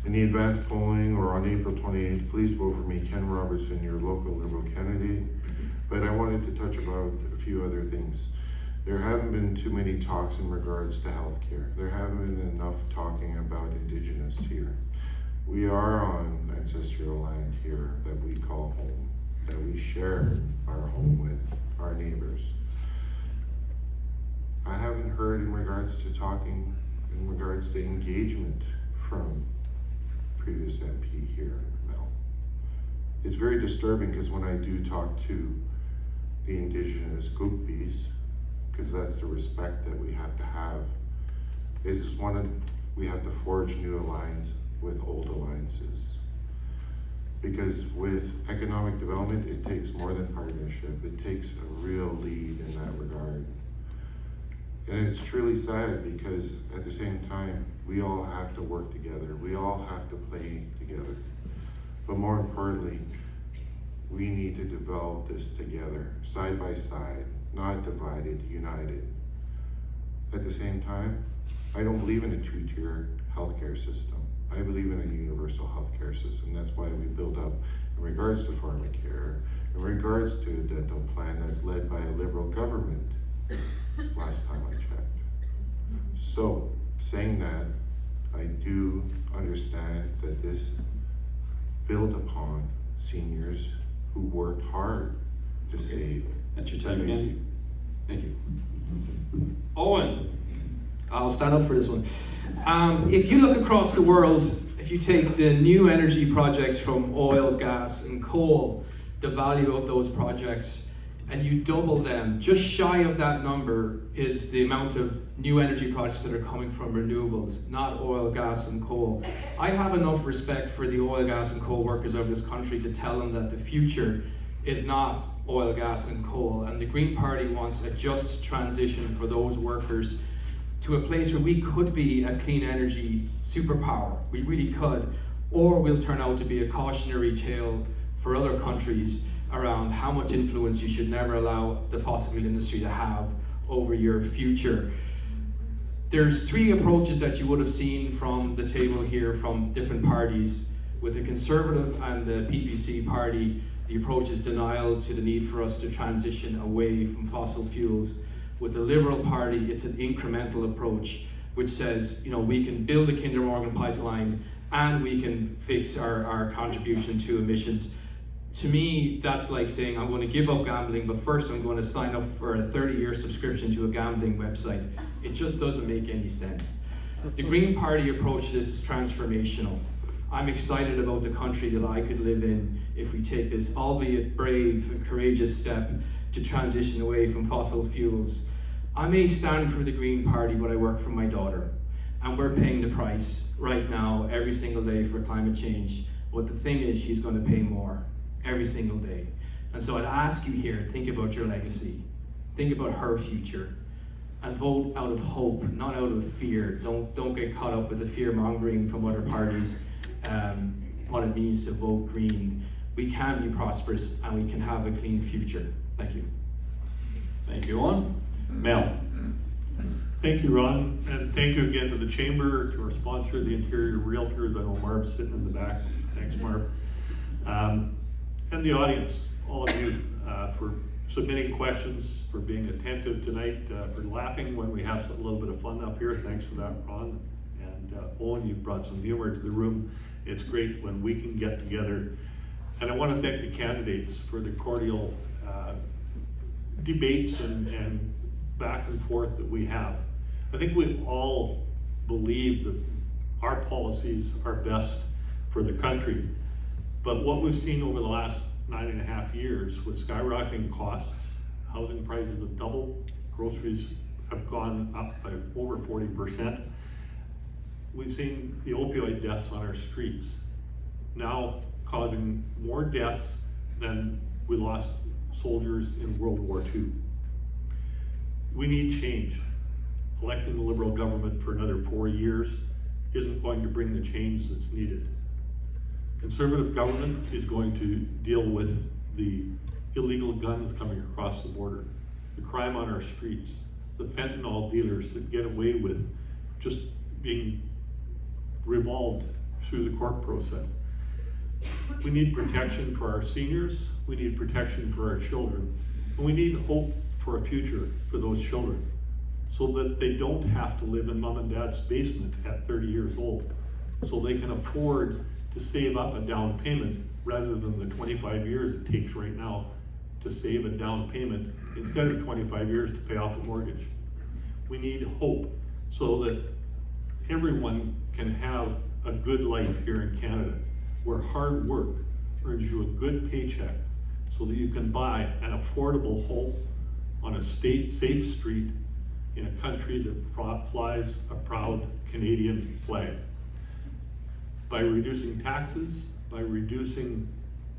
In the advanced polling or on April 28th, please vote for me, Ken Robertson, your local Liberal candidate. But I wanted to touch about a few other things. There haven't been too many talks in regards to healthcare. There haven't been enough talking about Indigenous here. We are on ancestral land here that we call home, that we share our home with our neighbors. I haven't heard in regards to talking, in regards to engagement from previous MP here, Mel. It's very disturbing because when I do talk to the Indigenous Guppies, because that's the respect that we have to have, we have to forge new alliances with old alliances. Because with economic development, it takes more than partnership. It takes a real lead in that regard. And it's truly sad because at the same time, we all have to work together. We all have to play together. But more importantly, we need to develop this together, side by side, not divided, united. At the same time, I don't believe in a two-tier healthcare system. I believe in a universal healthcare system. That's why we build up in regards to pharmacare, in regards to a dental plan that's led by a Liberal government, last time I checked. So, saying that, I do understand that this built upon seniors who worked hard to save. That's your time Thank again. you. Thank you. Owen. I'll stand up for this one. If you look across the world, if you take the new energy projects from oil, gas, and coal, the value of those projects, and you double them, just shy of that number is the amount of new energy projects that are coming from renewables, not oil, gas, and coal. I have enough respect for the oil, gas, and coal workers of this country to tell them that the future is not oil, gas, and coal, and the Green Party wants a just transition for those workers to a place where we could be a clean energy superpower. We really could. Or we'll turn out to be a cautionary tale for other countries around how much influence you should never allow the fossil fuel industry to have over your future. There's three approaches that you would have seen from the table here from different parties. With the Conservative and the PPC party, the approach is denial to the need for us to transition away from fossil fuels. With the Liberal Party, it's an incremental approach, which says, you know, we can build a Kinder Morgan pipeline and we can fix our contribution to emissions. To me, that's like saying I'm going to give up gambling, but first I'm going to sign up for a 30-year subscription to a gambling website. It just doesn't make any sense. The Green Party approach to this is transformational. I'm excited about the country that I could live in if we take this, albeit brave and courageous step to transition away from fossil fuels. I may stand for the Green Party, but I work for my daughter. And we're paying the price right now, every single day, for climate change. But the thing is, she's going to pay more every single day. And so I'd ask you here, think about your legacy. Think about her future. And vote out of hope, not out of fear. Don't get caught up with the fear-mongering from other parties, what it means to vote Green. We can be prosperous and we can have a clean future. Thank you. Thank you, Owen. Mel. Thank you, Ron, and thank you again to the Chamber, to our sponsor, the Interior Realtors. I know Marv's sitting in the back. Thanks, Marv. And the audience, all of you, for submitting questions, for being attentive tonight, for laughing when we have a little bit of fun up here. Thanks for that, Ron. And Owen, you've brought some humor to the room. It's great when we can get together. And I want to thank the candidates for the cordial debates and back and forth that we have. I think we all believe that our policies are best for the country. But what we've seen over the last 9.5 years with skyrocketing costs, housing prices have doubled, groceries have gone up by over 40%. We've seen the opioid deaths on our streets now causing more deaths than we lost soldiers in World War II. We need change. Electing the Liberal government for another 4 years isn't going to bring the change that's needed. Conservative government is going to deal with the illegal guns coming across the border, the crime on our streets, the fentanyl dealers that get away with just being revolved through the court process. We need protection for our seniors, we need protection for our children, and we need hope for a future for those children so that they don't have to live in mom and dad's basement at 30 years old, so they can afford to save up a down payment rather than the 25 years it takes right now to save a down payment instead of 25 years to pay off a mortgage. We need hope so that everyone can have a good life here in Canada, where hard work earns you a good paycheck so that you can buy an affordable home on a safe street in a country that flies a proud Canadian flag. By reducing taxes, by reducing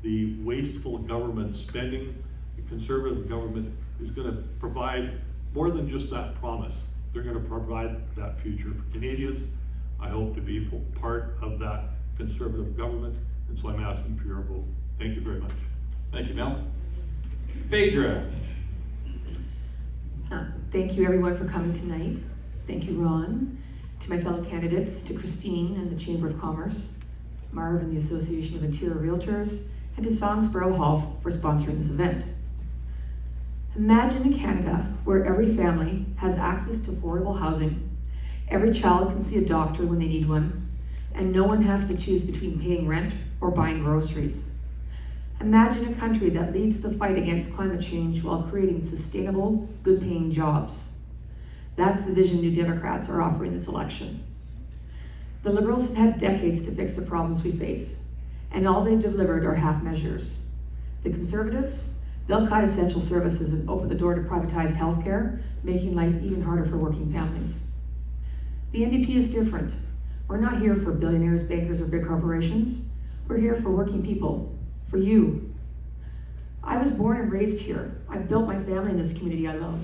the wasteful government spending, the Conservative government is going to provide more than just that promise. They're going to provide that future for Canadians. I hope to be part of that Conservative government, and so I'm asking for your vote. Thank you very much. Thank you, Mel. Phaedra. Thank you everyone for coming tonight. Thank you, Ron, to my fellow candidates, to Christine and the Chamber of Commerce, Marv and the Association of Interior Realtors, and to Songsborough Hall for sponsoring this event. Imagine a Canada where every family has access to affordable housing, every child can see a doctor when they need one, and no one has to choose between paying rent or buying groceries. Imagine a country that leads the fight against climate change while creating sustainable, good-paying jobs. That's the vision New Democrats are offering this election. The Liberals have had decades to fix the problems we face, and all they've delivered are half measures. The Conservatives, they'll cut essential services and open the door to privatized healthcare, making life even harder for working families. The NDP is different. We're not here for billionaires, bankers, or big corporations. We're here for working people, for you. I was born and raised here. I've built my family in this community I love.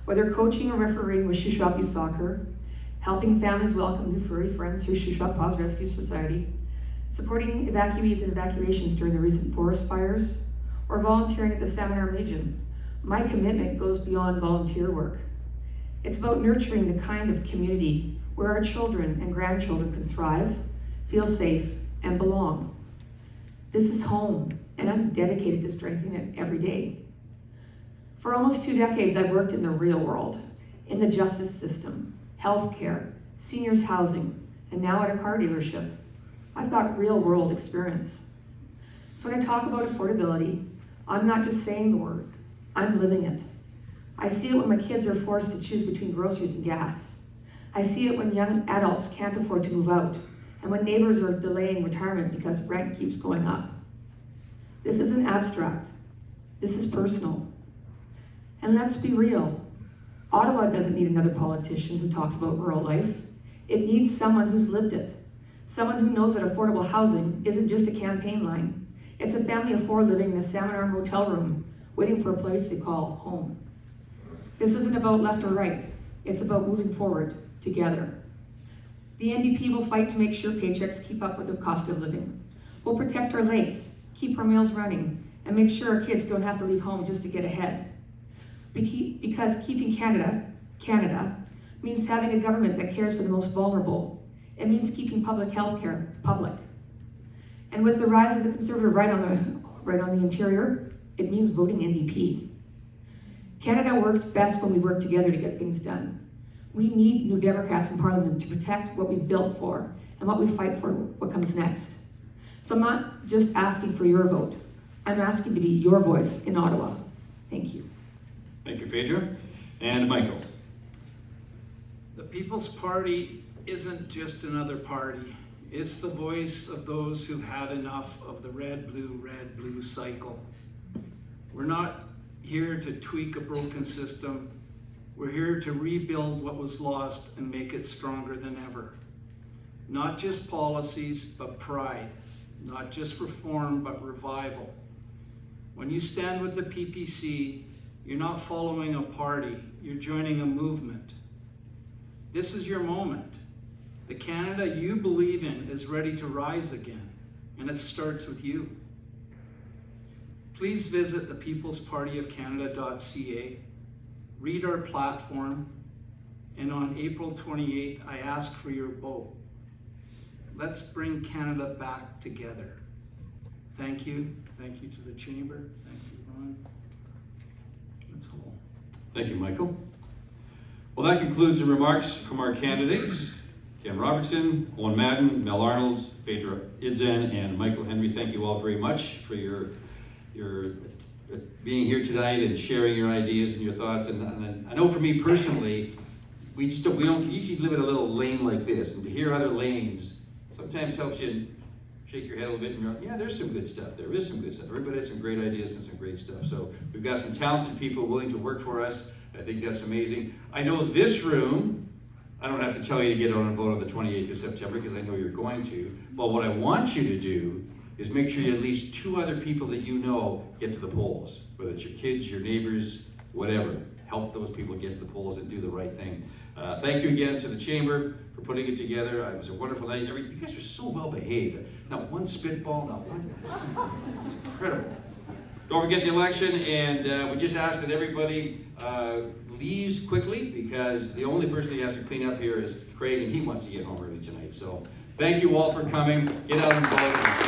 Whether coaching or refereeing with Shuswap Youth Soccer, helping families welcome new furry friends through Shuswap Paws Rescue Society, supporting evacuees and evacuations during the recent forest fires, or volunteering at the Salmon Arm Legion, my commitment goes beyond volunteer work. It's about nurturing the kind of community where our children and grandchildren can thrive, feel safe, and belong. This is home, and I'm dedicated to strengthening it every day. For almost 2 decades, I've worked in the real world, in the justice system, healthcare, seniors housing, and now at a car dealership. I've got real world experience. So when I talk about affordability, I'm not just saying the word, I'm living it. I see it when my kids are forced to choose between groceries and gas. I see it when young adults can't afford to move out, and when neighbors are delaying retirement because rent keeps going up. This isn't abstract. This is personal. And let's be real. Ottawa doesn't need another politician who talks about rural life. It needs someone who's lived it. Someone who knows that affordable housing isn't just a campaign line. It's a family of 4 living in a Salmon Arm motel room, waiting for a place they call home. This isn't about left or right. It's about moving forward together. The NDP will fight to make sure paychecks keep up with the cost of living. We'll protect our lakes, keep our mills running, and make sure our kids don't have to leave home just to get ahead. Because keeping Canada means having a government that cares for the most vulnerable. It means keeping public health care public. And with the rise of the Conservative right on the interior, it means voting NDP. Canada works best when we work together to get things done. We need New Democrats in Parliament to protect what we've built for and what we fight for what comes next. So I'm not just asking for your vote. I'm asking to be your voice in Ottawa. Thank you. Thank you, Phaedra. And Michael. The People's Party isn't just another party. It's the voice of those who've had enough of the red, blue cycle. We're not here to tweak a broken system. We're here to rebuild what was lost and make it stronger than ever. Not just policies, but pride. Not just reform, but revival. When you stand with the PPC, you're not following a party, you're joining a movement. This is your moment. The Canada you believe in is ready to rise again, and it starts with you. Please visit thepeoplespartyofcanada.ca, read our platform, and on April 28th, I ask for your vote. Let's bring Canada back together. Thank you. Thank you to the Chamber. Thank you, Ron. That's all. Thank you, Michael. Well, that concludes the remarks from our candidates. Ken Robertson, Owen Madden, Mel Arnold, Phaedra Idzan, and Michael Henry. Thank you all very much for your being here tonight and sharing your ideas and your thoughts. And I know for me personally, we don't usually live in a little lane like this, and to hear other lanes sometimes helps you shake your head a little bit and you're like, yeah, there's some good stuff. There is some good stuff. Everybody has some great ideas and some great stuff. So we've got some talented people willing to work for us. I think that's amazing. I know this room, I don't have to tell you to get on a vote on the 28th of September because I know you're going to. But what I want you to do is make sure you at least 2 other people that you know get to the polls, whether it's your kids, your neighbors, whatever. Help those people get to the polls and do the right thing. Thank you again to the Chamber for putting it together. It was a wonderful night. You guys are so well behaved. Not one spitball, not one. It's incredible. Don't forget the election, and we just ask that everybody leaves quickly because the only person who has to clean up here is Craig, and he wants to get home early tonight. So thank you all for coming. Get out and vote.